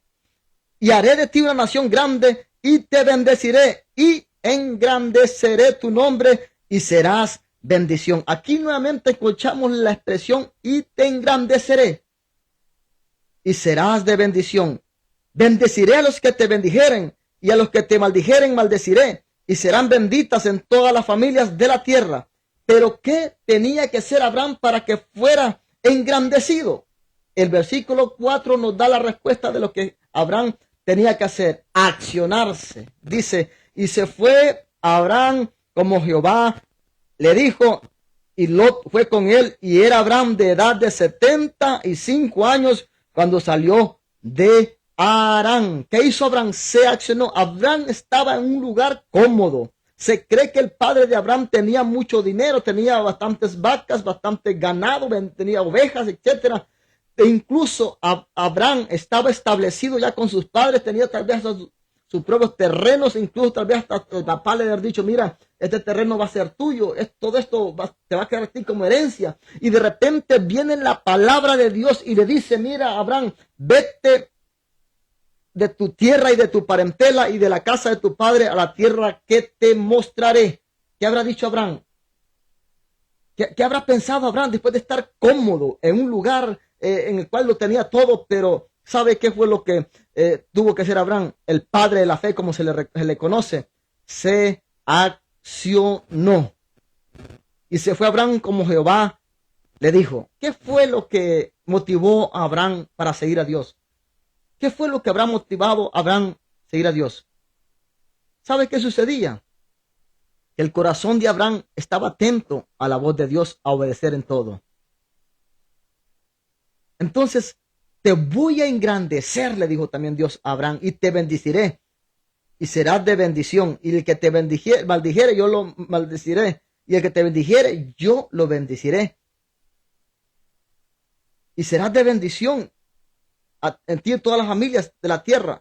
y haré de ti una nación grande, y te bendeciré, y engrandeceré tu nombre, y serás bendición. Aquí nuevamente escuchamos la expresión: y te engrandeceré, y serás de bendición. Bendeciré a los que te bendijeren, y a los que te maldijeren maldeciré, y serán benditas en todas las familias de la tierra. Pero ¿qué tenía que hacer Abraham para que fuera engrandecido? El versículo 4 nos da la respuesta de lo que Abraham tenía que hacer: accionarse. Dice: y se fue Abraham como Jehová le dijo, y Lot fue con él, y era Abraham de edad de 75 años cuando salió de Harán. ¿Qué hizo Abraham? Se accionó. Abraham estaba en un lugar cómodo. Se cree que el padre de Abraham tenía mucho dinero, tenía bastantes vacas, bastante ganado, tenía ovejas, etcétera. E incluso Abraham estaba establecido ya con sus padres, tenía tal vez sus propios terrenos, incluso tal vez hasta el papá le había dicho: mira, este terreno va a ser tuyo, todo esto te va a quedar a ti como herencia. Y de repente viene la palabra de Dios y le dice: mira, Abraham, vete de tu tierra y de tu parentela y de la casa de tu padre a la tierra que te mostraré. ¿Qué habrá dicho Abraham? ¿Qué habrá pensado Abraham después de estar cómodo en un lugar en el cual lo tenía todo? Pero ¿sabe qué fue lo que tuvo que hacer Abraham? El padre de la fe, como se le conoce. Se accionó. Y se fue Abraham como Jehová le dijo. ¿Qué fue lo que motivó a Abraham para seguir a Dios? ¿Qué fue lo que habrá motivado a Abraham a seguir a Dios? ¿Sabe qué sucedía? El corazón de Abraham estaba atento a la voz de Dios, a obedecer en todo. Entonces, te voy a engrandecer, le dijo también Dios a Abraham, y te bendeciré, y serás de bendición. Y el que te maldijere, yo lo maldeciré. Y el que te bendijere, yo lo bendeciré. Y serás de bendición en ti y en todas las familias de la tierra.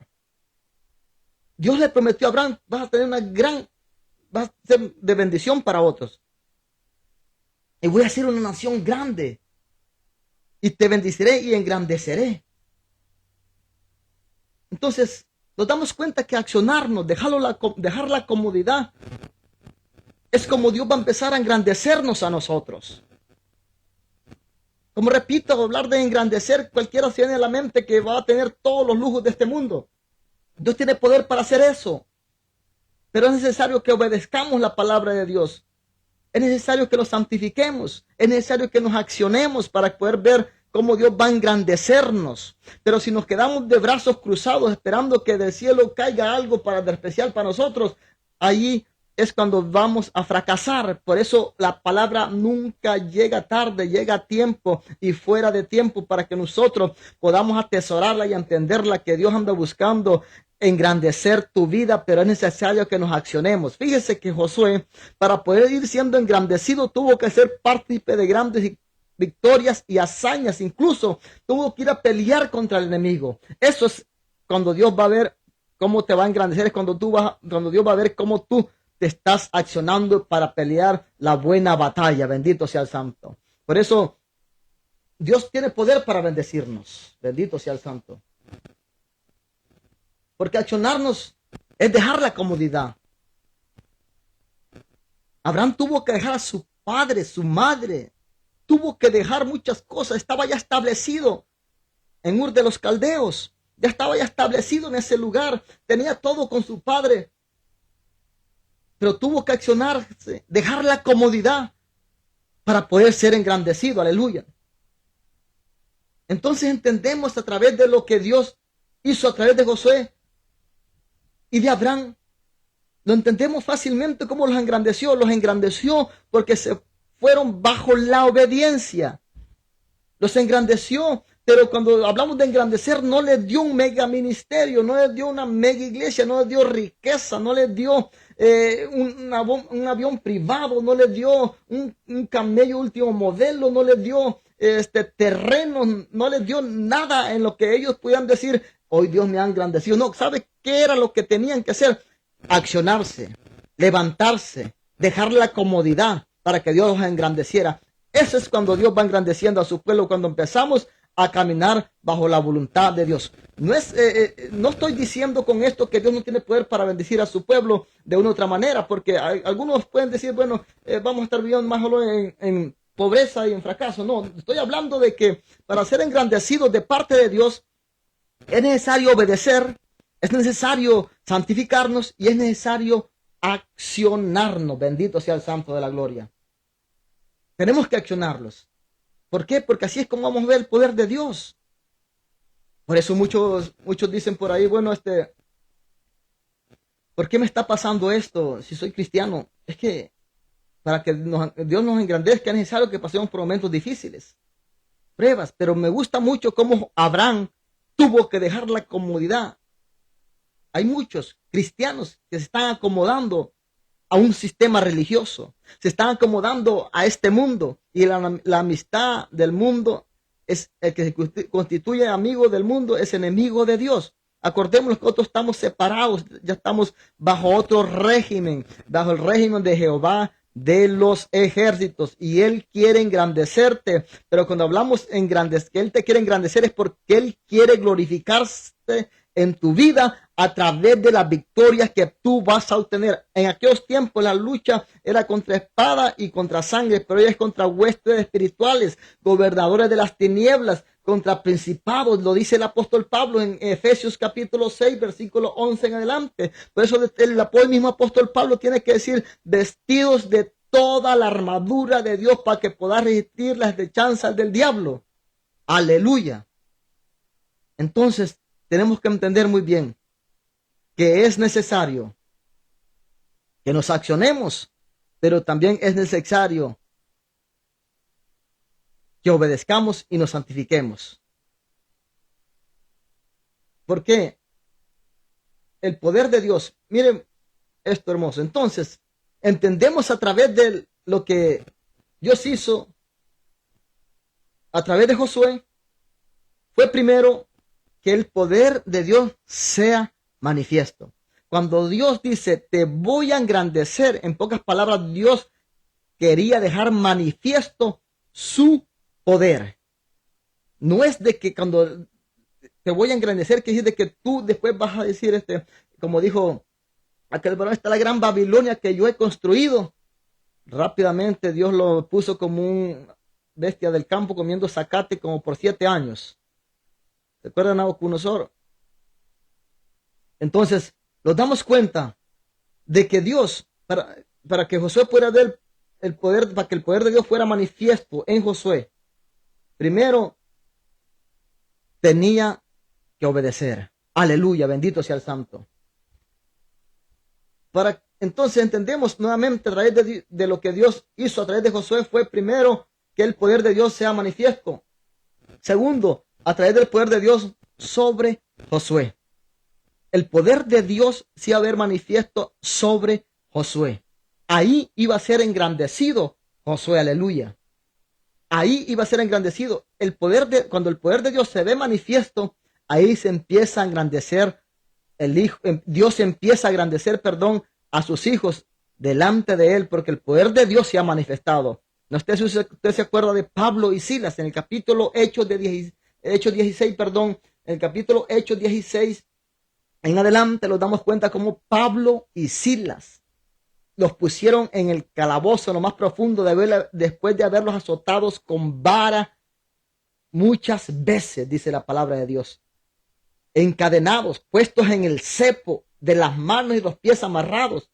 Dios le prometió a Abraham: vas a tener vas a ser de bendición para otros. Y voy a ser una nación grande. Y te bendeciré y engrandeceré. Entonces, nos damos cuenta que accionarnos, dejar la comodidad, es como Dios va a empezar a engrandecernos a nosotros. Como repito, hablar de engrandecer, cualquiera tiene en la mente que va a tener todos los lujos de este mundo. Dios tiene poder para hacer eso. Pero es necesario que obedezcamos la palabra de Dios. Es necesario que nos santifiquemos. Es necesario que nos accionemos para poder ver cómo Dios va a engrandecernos. Pero si nos quedamos de brazos cruzados esperando que del cielo caiga algo de especial para nosotros, allí es cuando vamos a fracasar. Por eso la palabra nunca llega tarde, llega a tiempo y fuera de tiempo, para que nosotros podamos atesorarla y entenderla, que Dios anda buscando engrandecer tu vida, pero es necesario que nos accionemos. Fíjese que Josué, para poder ir siendo engrandecido, tuvo que ser partícipe de grandes victorias y hazañas. Incluso tuvo que ir a pelear contra el enemigo. Eso es cuando Dios va a ver cómo te va a engrandecer, es cuando Dios va a ver cómo tú te estás accionando para pelear la buena batalla. Bendito sea el Santo. Por eso, Dios tiene poder para bendecirnos. Bendito sea el Santo. Porque accionarnos es dejar la comodidad. Abraham tuvo que dejar a su padre, su madre. Tuvo que dejar muchas cosas. Estaba ya establecido en Ur de los Caldeos. Ya estaba ya establecido en ese lugar. Tenía todo con su padre. Pero tuvo que accionarse, dejar la comodidad para poder ser engrandecido. Aleluya. Entonces entendemos a través de lo que Dios hizo a través de Josué y de Abraham. Lo entendemos fácilmente cómo los engrandeció. Los engrandeció porque se fueron bajo la obediencia. Los engrandeció. Pero cuando hablamos de engrandecer, no les dio un mega ministerio, no les dio una mega iglesia, no les dio riqueza, no les dio un avión privado, no les dio un camello último modelo, no les dio terreno, no les dio nada en lo que ellos pudieran decir, hoy Dios me ha engrandecido. No, ¿sabe qué era lo que tenían que hacer? Accionarse, levantarse, dejar la comodidad para que Dios los engrandeciera. Eso es cuando Dios va engrandeciendo a su pueblo, cuando empezamos a caminar bajo la voluntad de Dios. No estoy diciendo con esto que Dios no tiene poder para bendecir a su pueblo de una u otra manera, porque algunos pueden decir, bueno, vamos a estar viviendo más solo en pobreza y en fracaso. No, estoy hablando de que para ser engrandecidos de parte de Dios es necesario obedecer, es necesario santificarnos y es necesario accionarnos. Bendito sea el Santo de la Gloria. Tenemos que accionarlos. ¿Por qué? Porque así es como vamos a ver el poder de Dios. Por eso muchos dicen por ahí, bueno, ¿por qué me está pasando esto si soy cristiano? Es que para que Dios nos engrandezca es necesario que pasemos por momentos difíciles, pruebas. Pero me gusta mucho cómo Abraham tuvo que dejar la comodidad. Hay muchos cristianos que se están acomodando a un sistema religioso, se están acomodando a este mundo, y la amistad del mundo es el que se constituye amigo del mundo, es enemigo de Dios. Acordémonos que nosotros estamos separados, ya estamos bajo otro régimen, bajo el régimen de Jehová de los ejércitos, y Él quiere engrandecerte. Pero cuando hablamos que Él te quiere engrandecer es porque Él quiere glorificarse en tu vida a través de las victorias que tú vas a obtener. En aquellos tiempos la lucha era contra espada y contra sangre, pero hoy es contra huestes espirituales, gobernadores de las tinieblas, contra principados. Lo dice el apóstol Pablo en Efesios capítulo 6, versículo 11 en adelante. Por eso el mismo apóstol Pablo tiene que decir, vestidos de toda la armadura de Dios para que puedas resistir las acechanzas del diablo. Aleluya. Entonces, tenemos que entender muy bien que es necesario que nos accionemos, pero también es necesario que obedezcamos y nos santifiquemos. ¿Por qué? El poder de Dios, miren esto hermoso. Entonces, entendemos a través de lo que Dios hizo a través de Josué, fue primero que el poder de Dios sea manifiesto. Cuando Dios dice, te voy a engrandecer, en pocas palabras, Dios quería dejar manifiesto su poder. No es de que cuando te voy a engrandecer, que es de que tú después vas a decir, como dijo aquel varón, está la gran Babilonia que yo he construido. Rápidamente Dios lo puso como un bestia del campo comiendo zacate como por 7 años. ¿Se acuerdan a Nabucodonosor? Entonces, nos damos cuenta de que Dios, para que Josué pudiera ver el poder, para que el poder de Dios fuera manifiesto en Josué, primero tenía que obedecer. Aleluya, bendito sea el Santo. Entonces entendemos nuevamente a través de lo que Dios hizo a través de Josué, fue primero que el poder de Dios sea manifiesto. Segundo, a través del poder de Dios sobre Josué. El poder de Dios se iba a ver manifiesto sobre Josué. Ahí iba a ser engrandecido Josué, aleluya. Ahí iba a ser engrandecido. Cuando el poder de Dios se ve manifiesto, ahí se empieza a engrandecer Dios empieza a engrandecer, a sus hijos delante de él, porque el poder de Dios se ha manifestado. No sé si usted se acuerda de Pablo y Silas en el capítulo Hechos 16, en el capítulo Hechos 16 en adelante nos damos cuenta cómo Pablo y Silas los pusieron en el calabozo, lo más profundo, después de haberlos azotados con vara muchas veces, dice la palabra de Dios. Encadenados, puestos en el cepo, de las manos y los pies amarrados,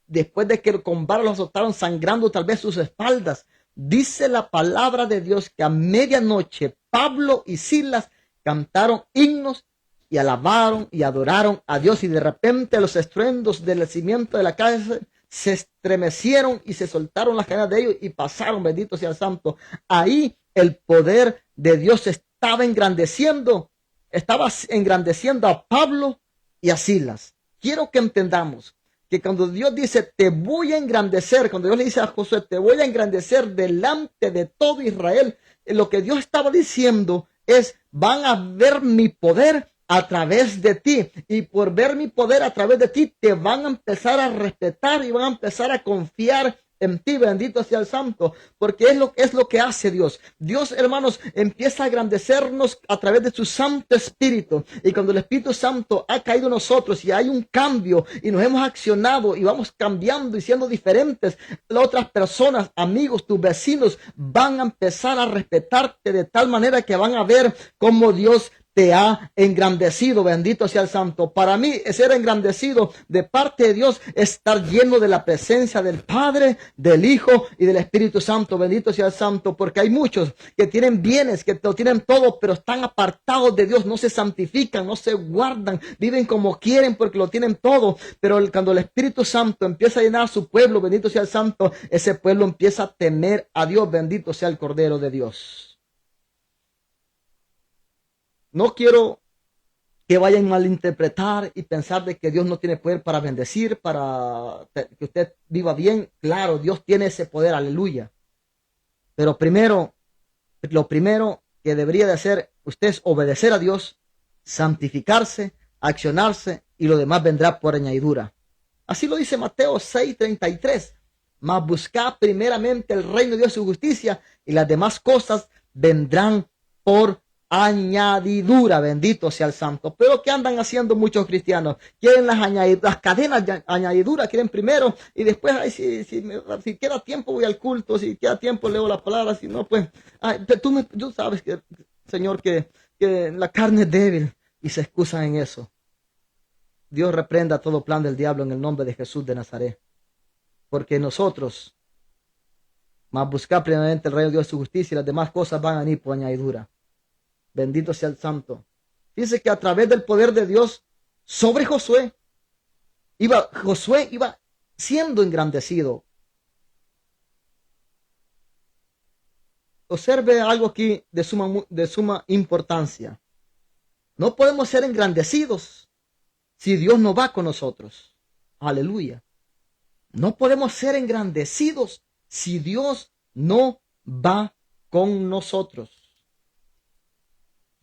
después de que con vara los azotaron, sangrando tal vez sus espaldas. Dice la palabra de Dios que a medianoche Pablo y Silas cantaron himnos y alabaron y adoraron a Dios, y de repente los estruendos del cimiento de la casa se estremecieron y se soltaron las cadenas de ellos y pasaron, bendito sea el Santo. Ahí el poder de Dios estaba engrandeciendo a Pablo y a Silas. Quiero que entendamos que cuando Dios dice te voy a engrandecer, cuando Dios le dice a Josué te voy a engrandecer delante de todo Israel, lo que Dios estaba diciendo es van a ver mi poder a través de ti, y por ver mi poder a través de ti te van a empezar a respetar y van a empezar a confiar en ti, bendito sea el Santo, porque es lo que hace Dios. Dios, hermanos, empieza a engrandecernos a través de su Santo Espíritu, y cuando el Espíritu Santo ha caído en nosotros y hay un cambio y nos hemos accionado y vamos cambiando y siendo diferentes, las otras personas, amigos, tus vecinos van a empezar a respetarte de tal manera que van a ver cómo Dios te ha engrandecido, bendito sea el Santo. Para mí, ser engrandecido de parte de Dios es estar lleno de la presencia del Padre, del Hijo y del Espíritu Santo, bendito sea el Santo, porque hay muchos que tienen bienes, que lo tienen todo, pero están apartados de Dios, no se santifican, no se guardan, viven como quieren porque lo tienen todo, pero cuando el Espíritu Santo empieza a llenar a su pueblo, bendito sea el Santo, ese pueblo empieza a temer a Dios, bendito sea el Cordero de Dios. No quiero que vayan a malinterpretar y pensar de que Dios no tiene poder para bendecir, para que usted viva bien. Claro, Dios tiene ese poder, aleluya. Pero lo primero que debería de hacer usted es obedecer a Dios, santificarse, accionarse, y lo demás vendrá por añadidura. Así lo dice Mateo 6:33. Mas buscad primeramente el reino de Dios y su justicia, y las demás cosas vendrán por añadidura, bendito sea el Santo. Pero ¿qué andan haciendo muchos cristianos? Quieren las cadenas de añadidura, quieren primero y después, ay, si queda tiempo voy al culto, si queda tiempo leo la palabra, si no, pues, ay, tú sabes que, Señor, que la carne es débil, y se excusan en eso. Dios reprenda todo plan del diablo en el nombre de Jesús de Nazaret, porque nosotros, más buscar plenamente el reino de Dios y su justicia, y las demás cosas van a venir por añadidura. Bendito sea el Santo. Dice que a través del poder de Dios sobre Josué iba siendo engrandecido. Observe algo aquí de suma importancia. No podemos ser engrandecidos si Dios no va con nosotros. Aleluya. No podemos ser engrandecidos si Dios no va con nosotros.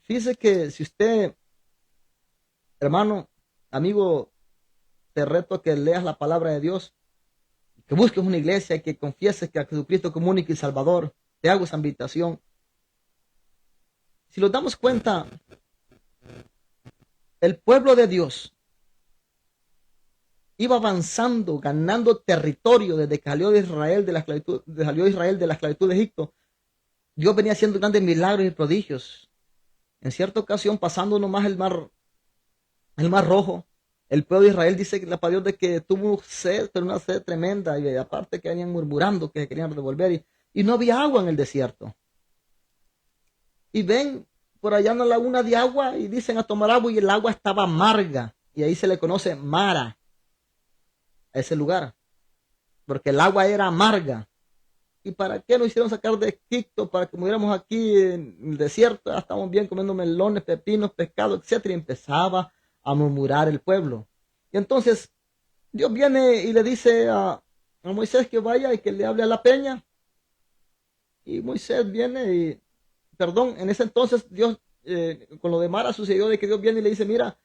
Fíjese que si usted, hermano, amigo, te reto a que leas la palabra de Dios, que busques una iglesia, que confieses que a Jesucristo como único y Salvador. Te hago esa invitación. Si nos damos cuenta, el pueblo de Dios iba avanzando, ganando territorio desde que salió Israel de la esclavitud de Egipto. Dios venía haciendo grandes milagros y prodigios. En cierta ocasión, pasando nomás el mar Rojo, el pueblo de Israel dice que la palabra de que tuvo sed, pero una sed tremenda, y aparte que venían murmurando que se querían devolver, y no había agua en el desierto. Y ven por allá una laguna de agua y dicen a tomar agua, y el agua estaba amarga, y ahí se le conoce Mara a ese lugar, porque el agua era amarga. ¿Y para qué nos hicieron sacar de Egipto? Para que muriéramos aquí en el desierto. Ya estamos bien comiendo melones, pepinos, pescado, etc. Y empezaba a murmurar el pueblo. Y entonces Dios viene y le dice a Moisés que vaya y que le hable a la peña. Y Moisés viene en ese entonces Dios, con lo de Mara sucedió de que Dios viene y le dice, mira,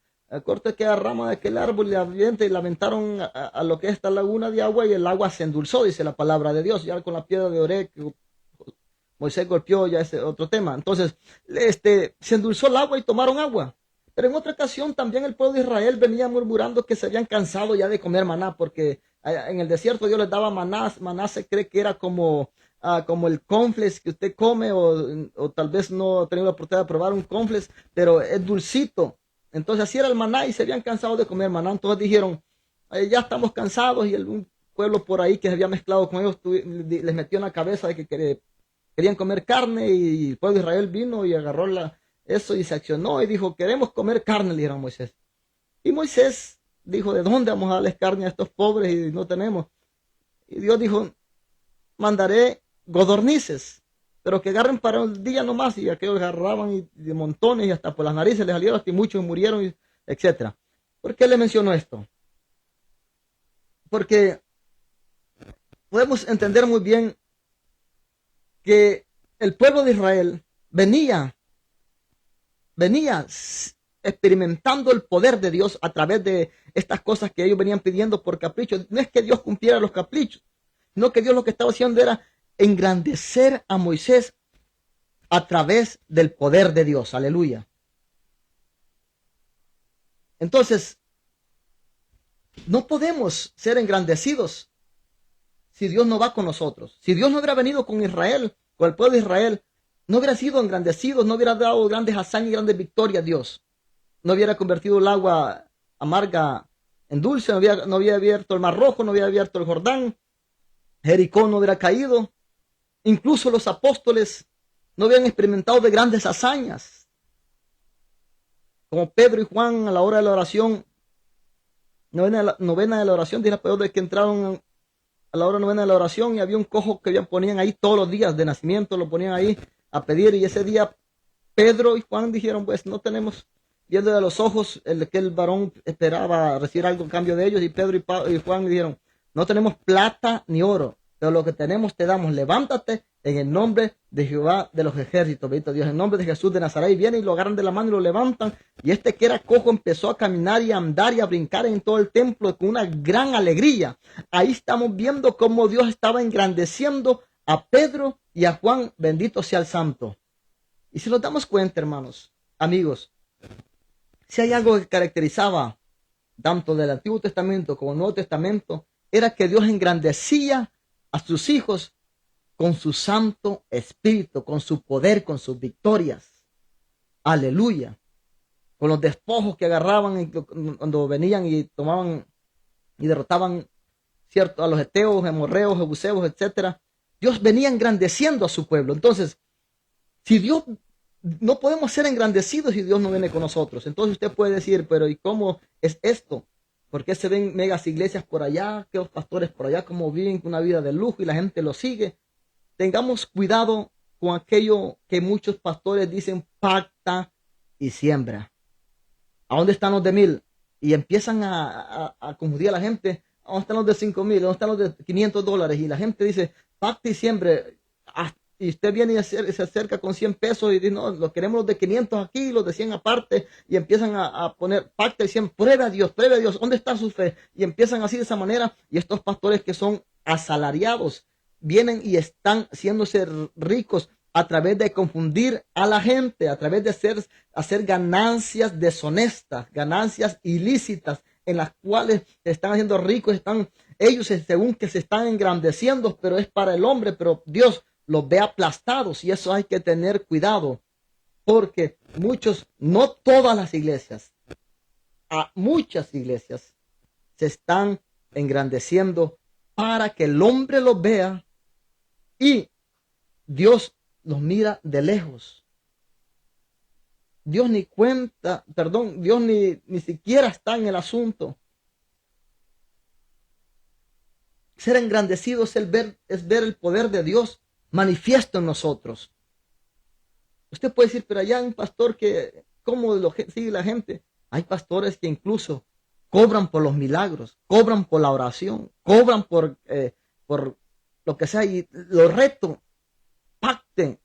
corta aquella rama de aquel árbol y la avienta y la aventaron a lo que es esta laguna de agua y el agua se endulzó, dice la palabra de Dios, ya con la piedra de Oré que Moisés golpeó, ya ese otro tema. Entonces, se endulzó el agua y tomaron agua. Pero en otra ocasión también el pueblo de Israel venía murmurando que se habían cansado ya de comer maná, porque en el desierto Dios les daba maná. Maná se cree que era como el cornflakes que usted come, o tal vez no ha tenido la oportunidad de probar un cornflakes, pero es dulcito. Entonces así era el maná y se habían cansado de comer maná. Entonces dijeron, ya estamos cansados, y un pueblo por ahí que se había mezclado con ellos les metió en la cabeza de que querían comer carne, y el pueblo de Israel vino y agarró eso y se accionó y dijo, queremos comer carne, le dijeron a Moisés. Y Moisés dijo, ¿de dónde vamos a darles carne a estos pobres y no tenemos? Y Dios dijo, mandaré codornices, pero que agarren para un día nomás, y aquellos agarraban de montones y hasta por las narices les salieron, y muchos murieron, etc. ¿Por qué le menciono esto? Porque podemos entender muy bien que el pueblo de Israel venía experimentando el poder de Dios a través de estas cosas que ellos venían pidiendo por capricho. No es que Dios cumpliera los caprichos, sino que Dios lo que estaba haciendo era engrandecer a Moisés a través del poder de Dios. Aleluya. Entonces, no podemos ser engrandecidos si Dios no va con nosotros. Si Dios no hubiera venido con Israel, con el pueblo de Israel, no hubiera sido engrandecidos, no hubiera dado grandes hazañas y grandes victorias a Dios. No hubiera convertido el agua amarga en dulce, no había abierto el Mar Rojo, no había abierto el Jordán, Jericó no hubiera caído. Incluso los apóstoles no habían experimentado de grandes hazañas. Como Pedro y Juan a la hora de la oración, novena de la oración, dice de que entraron a la hora novena de la oración y había un cojo que ponían ahí todos los días de nacimiento, lo ponían ahí a pedir, y ese día Pedro y Juan dijeron, pues no tenemos, viendo de los ojos, que el varón esperaba recibir algo en cambio de ellos, y Pedro y Juan le dijeron, no tenemos plata ni oro, pero lo que tenemos te damos, levántate en el nombre de Jehová de los ejércitos, bendito Dios, en nombre de Jesús de Nazaret. Y vienen y lo agarran de la mano y lo levantan, y este que era cojo empezó a caminar y a andar y a brincar en todo el templo con una gran alegría. Ahí estamos viendo cómo Dios estaba engrandeciendo a Pedro y a Juan, bendito sea el santo. Y si nos damos cuenta, hermanos, amigos, si hay algo que caracterizaba tanto del Antiguo Testamento como del Nuevo Testamento, era que Dios engrandecía a sus hijos con su Santo Espíritu, con su poder, con sus victorias. Aleluya. Con los despojos que agarraban cuando venían y tomaban y derrotaban, ¿cierto?, a los heteos, hemorreos, jebuseos, etcétera. Dios venía engrandeciendo a su pueblo. Entonces, si Dios, no podemos ser engrandecidos si Dios no viene con nosotros. Entonces usted puede decir, pero ¿y cómo es esto? ¿Por qué se ven megas iglesias por allá, que los pastores por allá, como viven una vida de lujo y la gente los sigue? Tengamos cuidado con aquello que muchos pastores dicen, pacta y siembra. ¿A dónde están los de 1,000? Y empiezan a confundir a la gente. ¿A dónde están los de 5,000? ¿Dónde están los de $500? Y la gente dice, pacta y siembre. Y usted viene y se acerca con 100 pesos y dice, no, lo queremos los de 500 aquí, los de 100 aparte. Y empiezan a poner pacta y siembra. Pruebe a Dios, ¿dónde está su fe? Y empiezan así de esa manera. Y estos pastores que son asalariados, vienen y están haciéndose ricos a través de confundir a la gente, a través de hacer ganancias deshonestas, ganancias ilícitas, en las cuales se están haciendo ricos, ellos según que se están engrandeciendo, pero es para el hombre, pero Dios los ve aplastados, y eso hay que tener cuidado, porque no todas las iglesias, a muchas iglesias se están engrandeciendo para que el hombre los vea, y Dios los mira de lejos. Dios Dios ni siquiera está en el asunto. Ser engrandecido es ver el poder de Dios manifiesto en nosotros. Usted puede decir, pero allá hay un pastor que, ¿cómo lo sigue la gente? Hay pastores que incluso cobran por los milagros, cobran por la oración, cobran por lo que sea, y lo reto, pacten.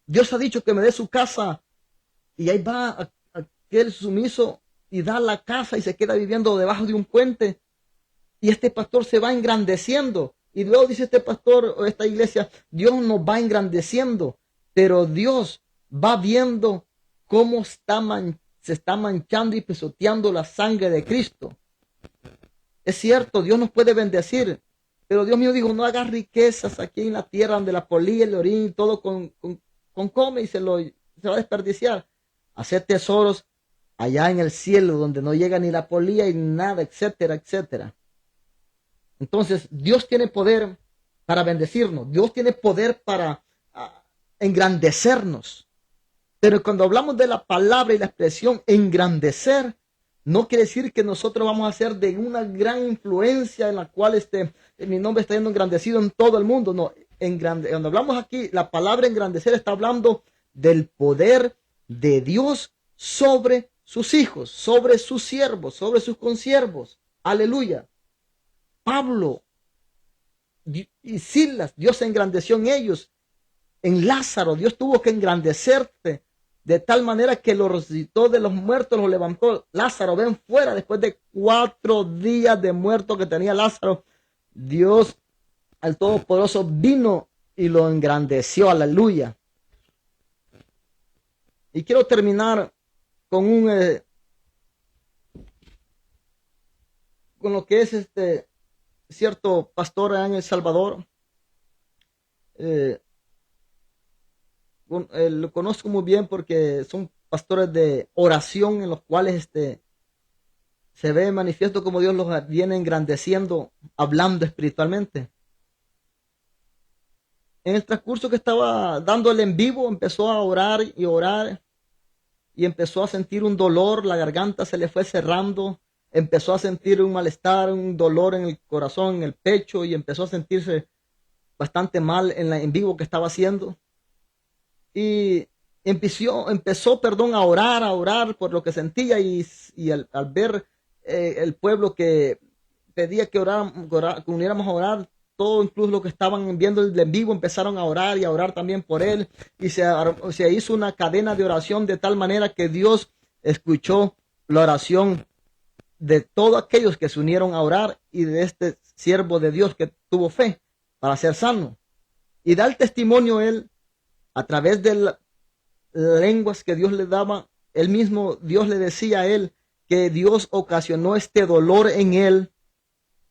Dios ha dicho que me dé su casa, y ahí va aquel sumiso y da la casa y se queda viviendo debajo de un puente. Y este pastor se va engrandeciendo. Y luego dice este pastor o esta iglesia, Dios nos va engrandeciendo, pero Dios va viendo cómo se está manchando y pisoteando la sangre de Cristo. Es cierto, Dios nos puede bendecir, pero Dios mío dijo, no hagas riquezas aquí en la tierra donde la polilla, el orín y todo con come y se va a desperdiciar. Hacer tesoros allá en el cielo donde no llega ni la polilla y nada, etcétera, etcétera. Entonces, Dios tiene poder para bendecirnos. Dios tiene poder para engrandecernos. Pero cuando hablamos de la palabra y la expresión engrandecer, no quiere decir que nosotros vamos a ser de una gran influencia en la cual mi nombre está siendo engrandecido en todo el mundo. No, cuando hablamos aquí, la palabra engrandecer está hablando del poder de Dios sobre sus hijos, sobre sus siervos, sobre sus consiervos. Aleluya. Pablo y Silas, Dios se engrandeció en ellos. En Lázaro, Dios tuvo que engrandecerse de tal manera que lo resucitó de los muertos, lo levantó. Lázaro, ven fuera, después de 4 días de muerto que tenía Lázaro, Dios, el Todopoderoso, vino y lo engrandeció. Aleluya. Y quiero terminar con con lo que es cierto pastor en El Salvador. Lo conozco muy bien porque son pastores de oración en los cuales se ve manifiesto como Dios los viene engrandeciendo, hablando espiritualmente. En el transcurso que estaba dándole en vivo, empezó a orar y empezó a sentir un dolor, la garganta se le fue cerrando, empezó a sentir un malestar, un dolor en el corazón, en el pecho, y empezó a sentirse bastante mal en vivo que estaba haciendo. Y empezó, a orar por lo que sentía, y al ver el pueblo que pedía que que uniéramos a orar, todo, incluso los que estaban viendo el en vivo, empezaron a orar y a orar también por él, y se hizo una cadena de oración de tal manera que Dios escuchó la oración de todos aquellos que se unieron a orar y de este siervo de Dios que tuvo fe para ser sano. Y da el testimonio él a través de las lenguas que Dios le daba. Él mismo, Dios le decía a él que Dios ocasionó este dolor en él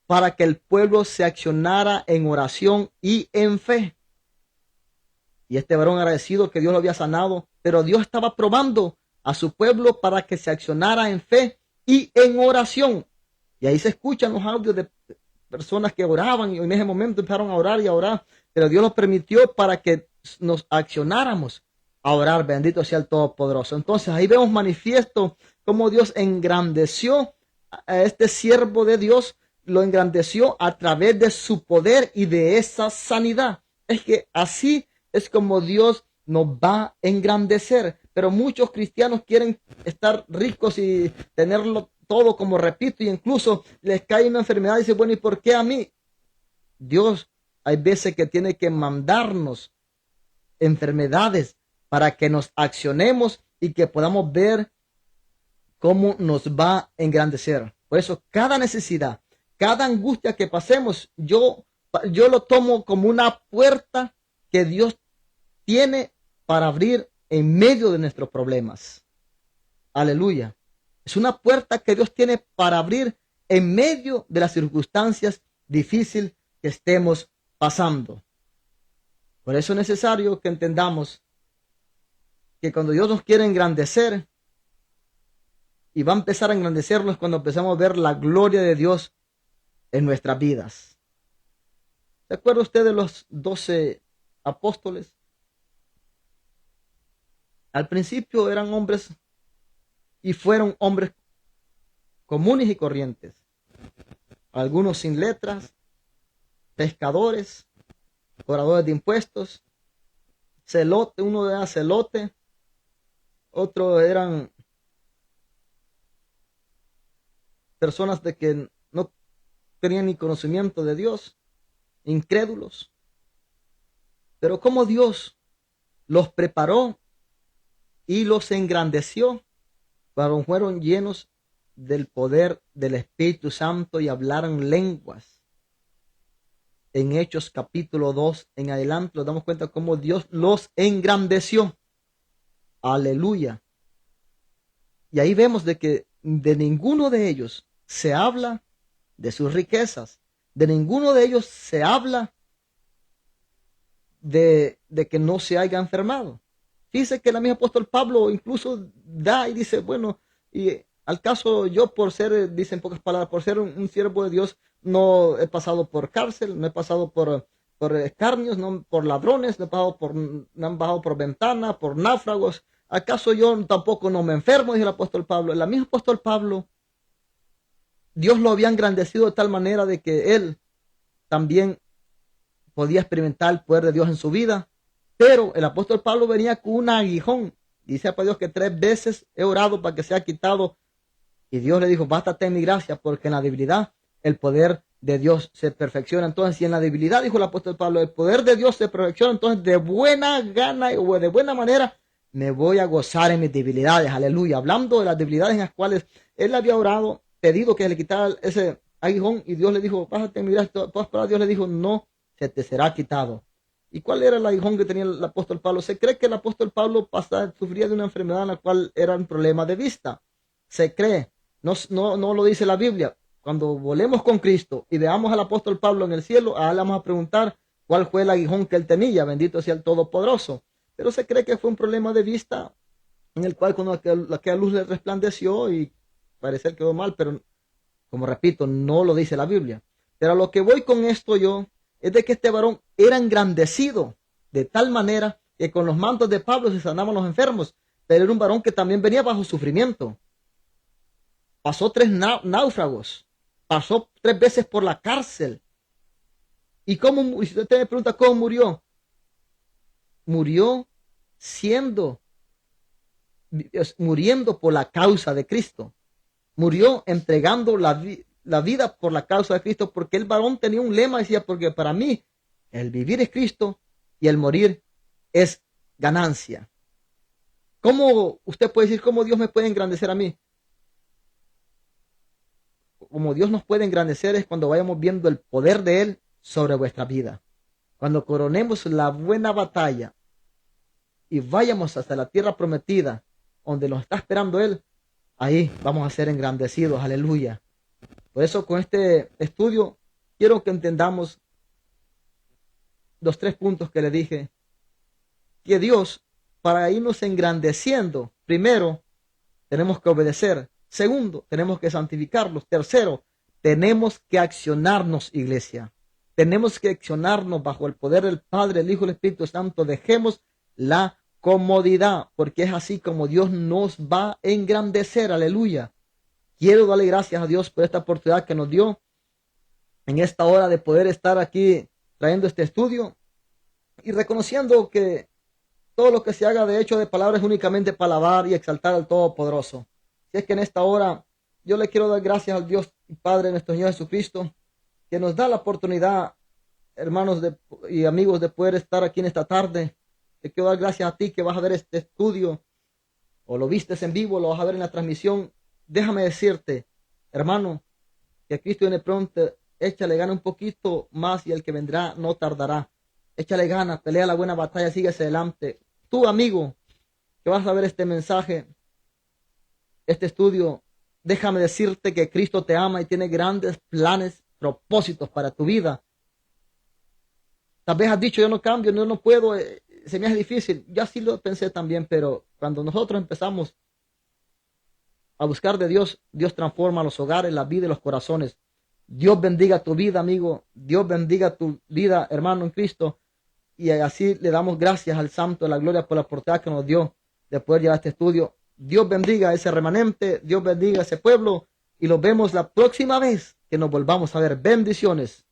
para que el pueblo se accionara en oración y en fe. Y este varón agradecido que Dios lo había sanado, pero Dios estaba probando a su pueblo para que se accionara en fe y en oración. Y ahí se escuchan los audios de personas que oraban y en ese momento empezaron a orar, pero Dios los permitió para que nos accionáramos a orar. Bendito sea el Todopoderoso. Entonces ahí vemos manifiesto cómo Dios engrandeció a este siervo de Dios, lo engrandeció a través de su poder y de esa sanidad. Es que así es como Dios nos va a engrandecer. Pero muchos cristianos quieren estar ricos y tenerlo todo, como repito, y incluso les cae una enfermedad y dicen, bueno, ¿y por qué a mí? Dios hay veces que tiene que mandarnos enfermedades para que nos accionemos y que podamos ver cómo nos va a engrandecer. Por eso cada necesidad, cada angustia que pasemos, yo lo tomo como una puerta que Dios tiene para abrir en medio de nuestros problemas. Aleluya. Es una puerta que Dios tiene para abrir en medio de las circunstancias difíciles que estemos pasando. Por eso es necesario que entendamos que cuando Dios nos quiere engrandecer, y va a empezar a engrandecernos cuando empezamos a ver la gloria de Dios en nuestras vidas. ¿Se acuerda usted de los 12 apóstoles? Al principio eran hombres y fueron hombres comunes y corrientes. Algunos sin letras, pescadores, cobradores de impuestos, celote, uno era celote, otros eran personas de que no tenían ni conocimiento de Dios, incrédulos. Pero como Dios los preparó y los engrandeció, fueron llenos del poder del Espíritu Santo y hablaron lenguas. En Hechos capítulo 2 en adelante nos damos cuenta cómo Dios los engrandeció. Aleluya. Y ahí vemos de que de ninguno de ellos se habla de sus riquezas. De ninguno de ellos se habla de que no se haya enfermado. Dice que el mismo apóstol Pablo incluso da y dice, bueno, y al caso yo por ser, dice en pocas palabras, por ser un siervo de Dios, no he pasado por cárcel, no he pasado por escarnios, no por ladrones, no han bajado por ventana, por náufragos. ¿Acaso yo tampoco no me enfermo? Dice el apóstol Pablo. El mismo apóstol Pablo, Dios lo había engrandecido de tal manera de que él también podía experimentar el poder de Dios en su vida. Pero el apóstol Pablo venía con un aguijón. Dice para Dios que 3 veces he orado para que sea quitado. Y Dios le dijo, bástate en mi gracia, porque en la debilidad el poder de Dios se perfecciona. Entonces, si en la debilidad, dijo el apóstol Pablo, el poder de Dios se perfecciona, entonces de buena gana o de buena manera me voy a gozar en mis debilidades. Aleluya. Hablando de las debilidades en las cuales él había orado, pedido que le quitara ese aguijón, y Dios le dijo, bástate en mi gracia. Dios le dijo, no, se te será quitado. ¿Y cuál era el aguijón que tenía el apóstol Pablo? Se cree que el apóstol Pablo sufría de una enfermedad en la cual era un problema de vista. Se cree, no lo dice la Biblia. Cuando volvemos con Cristo y veamos al apóstol Pablo en el cielo, a él vamos a preguntar cuál fue el aguijón que él tenía. Bendito sea el Todopoderoso. Pero se cree que fue un problema de vista en el cual cuando aquella luz le resplandeció y parecer quedó mal, pero como repito, no lo dice la Biblia. Pero a lo que voy con esto yo es de que este varón era engrandecido de tal manera que con los mantos de Pablo se sanaban los enfermos, pero era un varón que también venía bajo sufrimiento. Pasó 3 náufragos, pasó 3 veces por la cárcel. ¿Y cómo? Si usted me pregunta cómo murió, murió muriendo por la causa de Cristo. Murió entregando la vida por la causa de Cristo, porque el varón tenía un lema, decía, porque para mí el vivir es Cristo y el morir es ganancia. ¿Cómo usted puede decir cómo Dios me puede engrandecer a mí? Como Dios nos puede engrandecer es cuando vayamos viendo el poder de Él sobre vuestra vida. Cuando coronemos la buena batalla y vayamos hasta la tierra prometida, donde nos está esperando Él, ahí vamos a ser engrandecidos. Aleluya. Por eso con este estudio quiero que entendamos los 3 puntos que le dije. Que Dios, para irnos engrandeciendo, primero, tenemos que obedecer. Segundo, tenemos que santificarlos. Tercero, tenemos que accionarnos, iglesia. Tenemos que accionarnos bajo el poder del Padre, el Hijo y el Espíritu Santo. Dejemos la comodidad, porque es así como Dios nos va a engrandecer. Aleluya. Quiero darle gracias a Dios por esta oportunidad que nos dio en esta hora de poder estar aquí trayendo este estudio y reconociendo que todo lo que se haga de hecho de palabras es únicamente para alabar y exaltar al Todopoderoso. Si es que en esta hora yo le quiero dar gracias al Dios y Padre de nuestro Señor Jesucristo, que nos da la oportunidad, hermanos y amigos, de poder estar aquí en esta tarde. Te quiero dar gracias a ti que vas a ver este estudio, o lo vistes en vivo, lo vas a ver en la transmisión. Déjame decirte, hermano, que Cristo viene pronto. Échale gana un poquito más y el que vendrá no tardará. Échale ganas, pelea la buena batalla, sigue hacia adelante. Tú, amigo, que vas a ver este mensaje, este estudio, déjame decirte que Cristo te ama y tiene grandes planes, propósitos para tu vida. Tal vez has dicho, yo no cambio, yo no puedo, se me hace difícil. Yo así lo pensé también, pero cuando nosotros empezamos a buscar de Dios, Dios transforma los hogares, la vida y los corazones. Dios bendiga tu vida, amigo. Dios bendiga tu vida, hermano en Cristo. Y así le damos gracias al Santo de la Gloria por la oportunidad que nos dio de poder llevar este estudio. Dios bendiga a ese remanente, Dios bendiga a ese pueblo y los vemos la próxima vez que nos volvamos a ver. Bendiciones.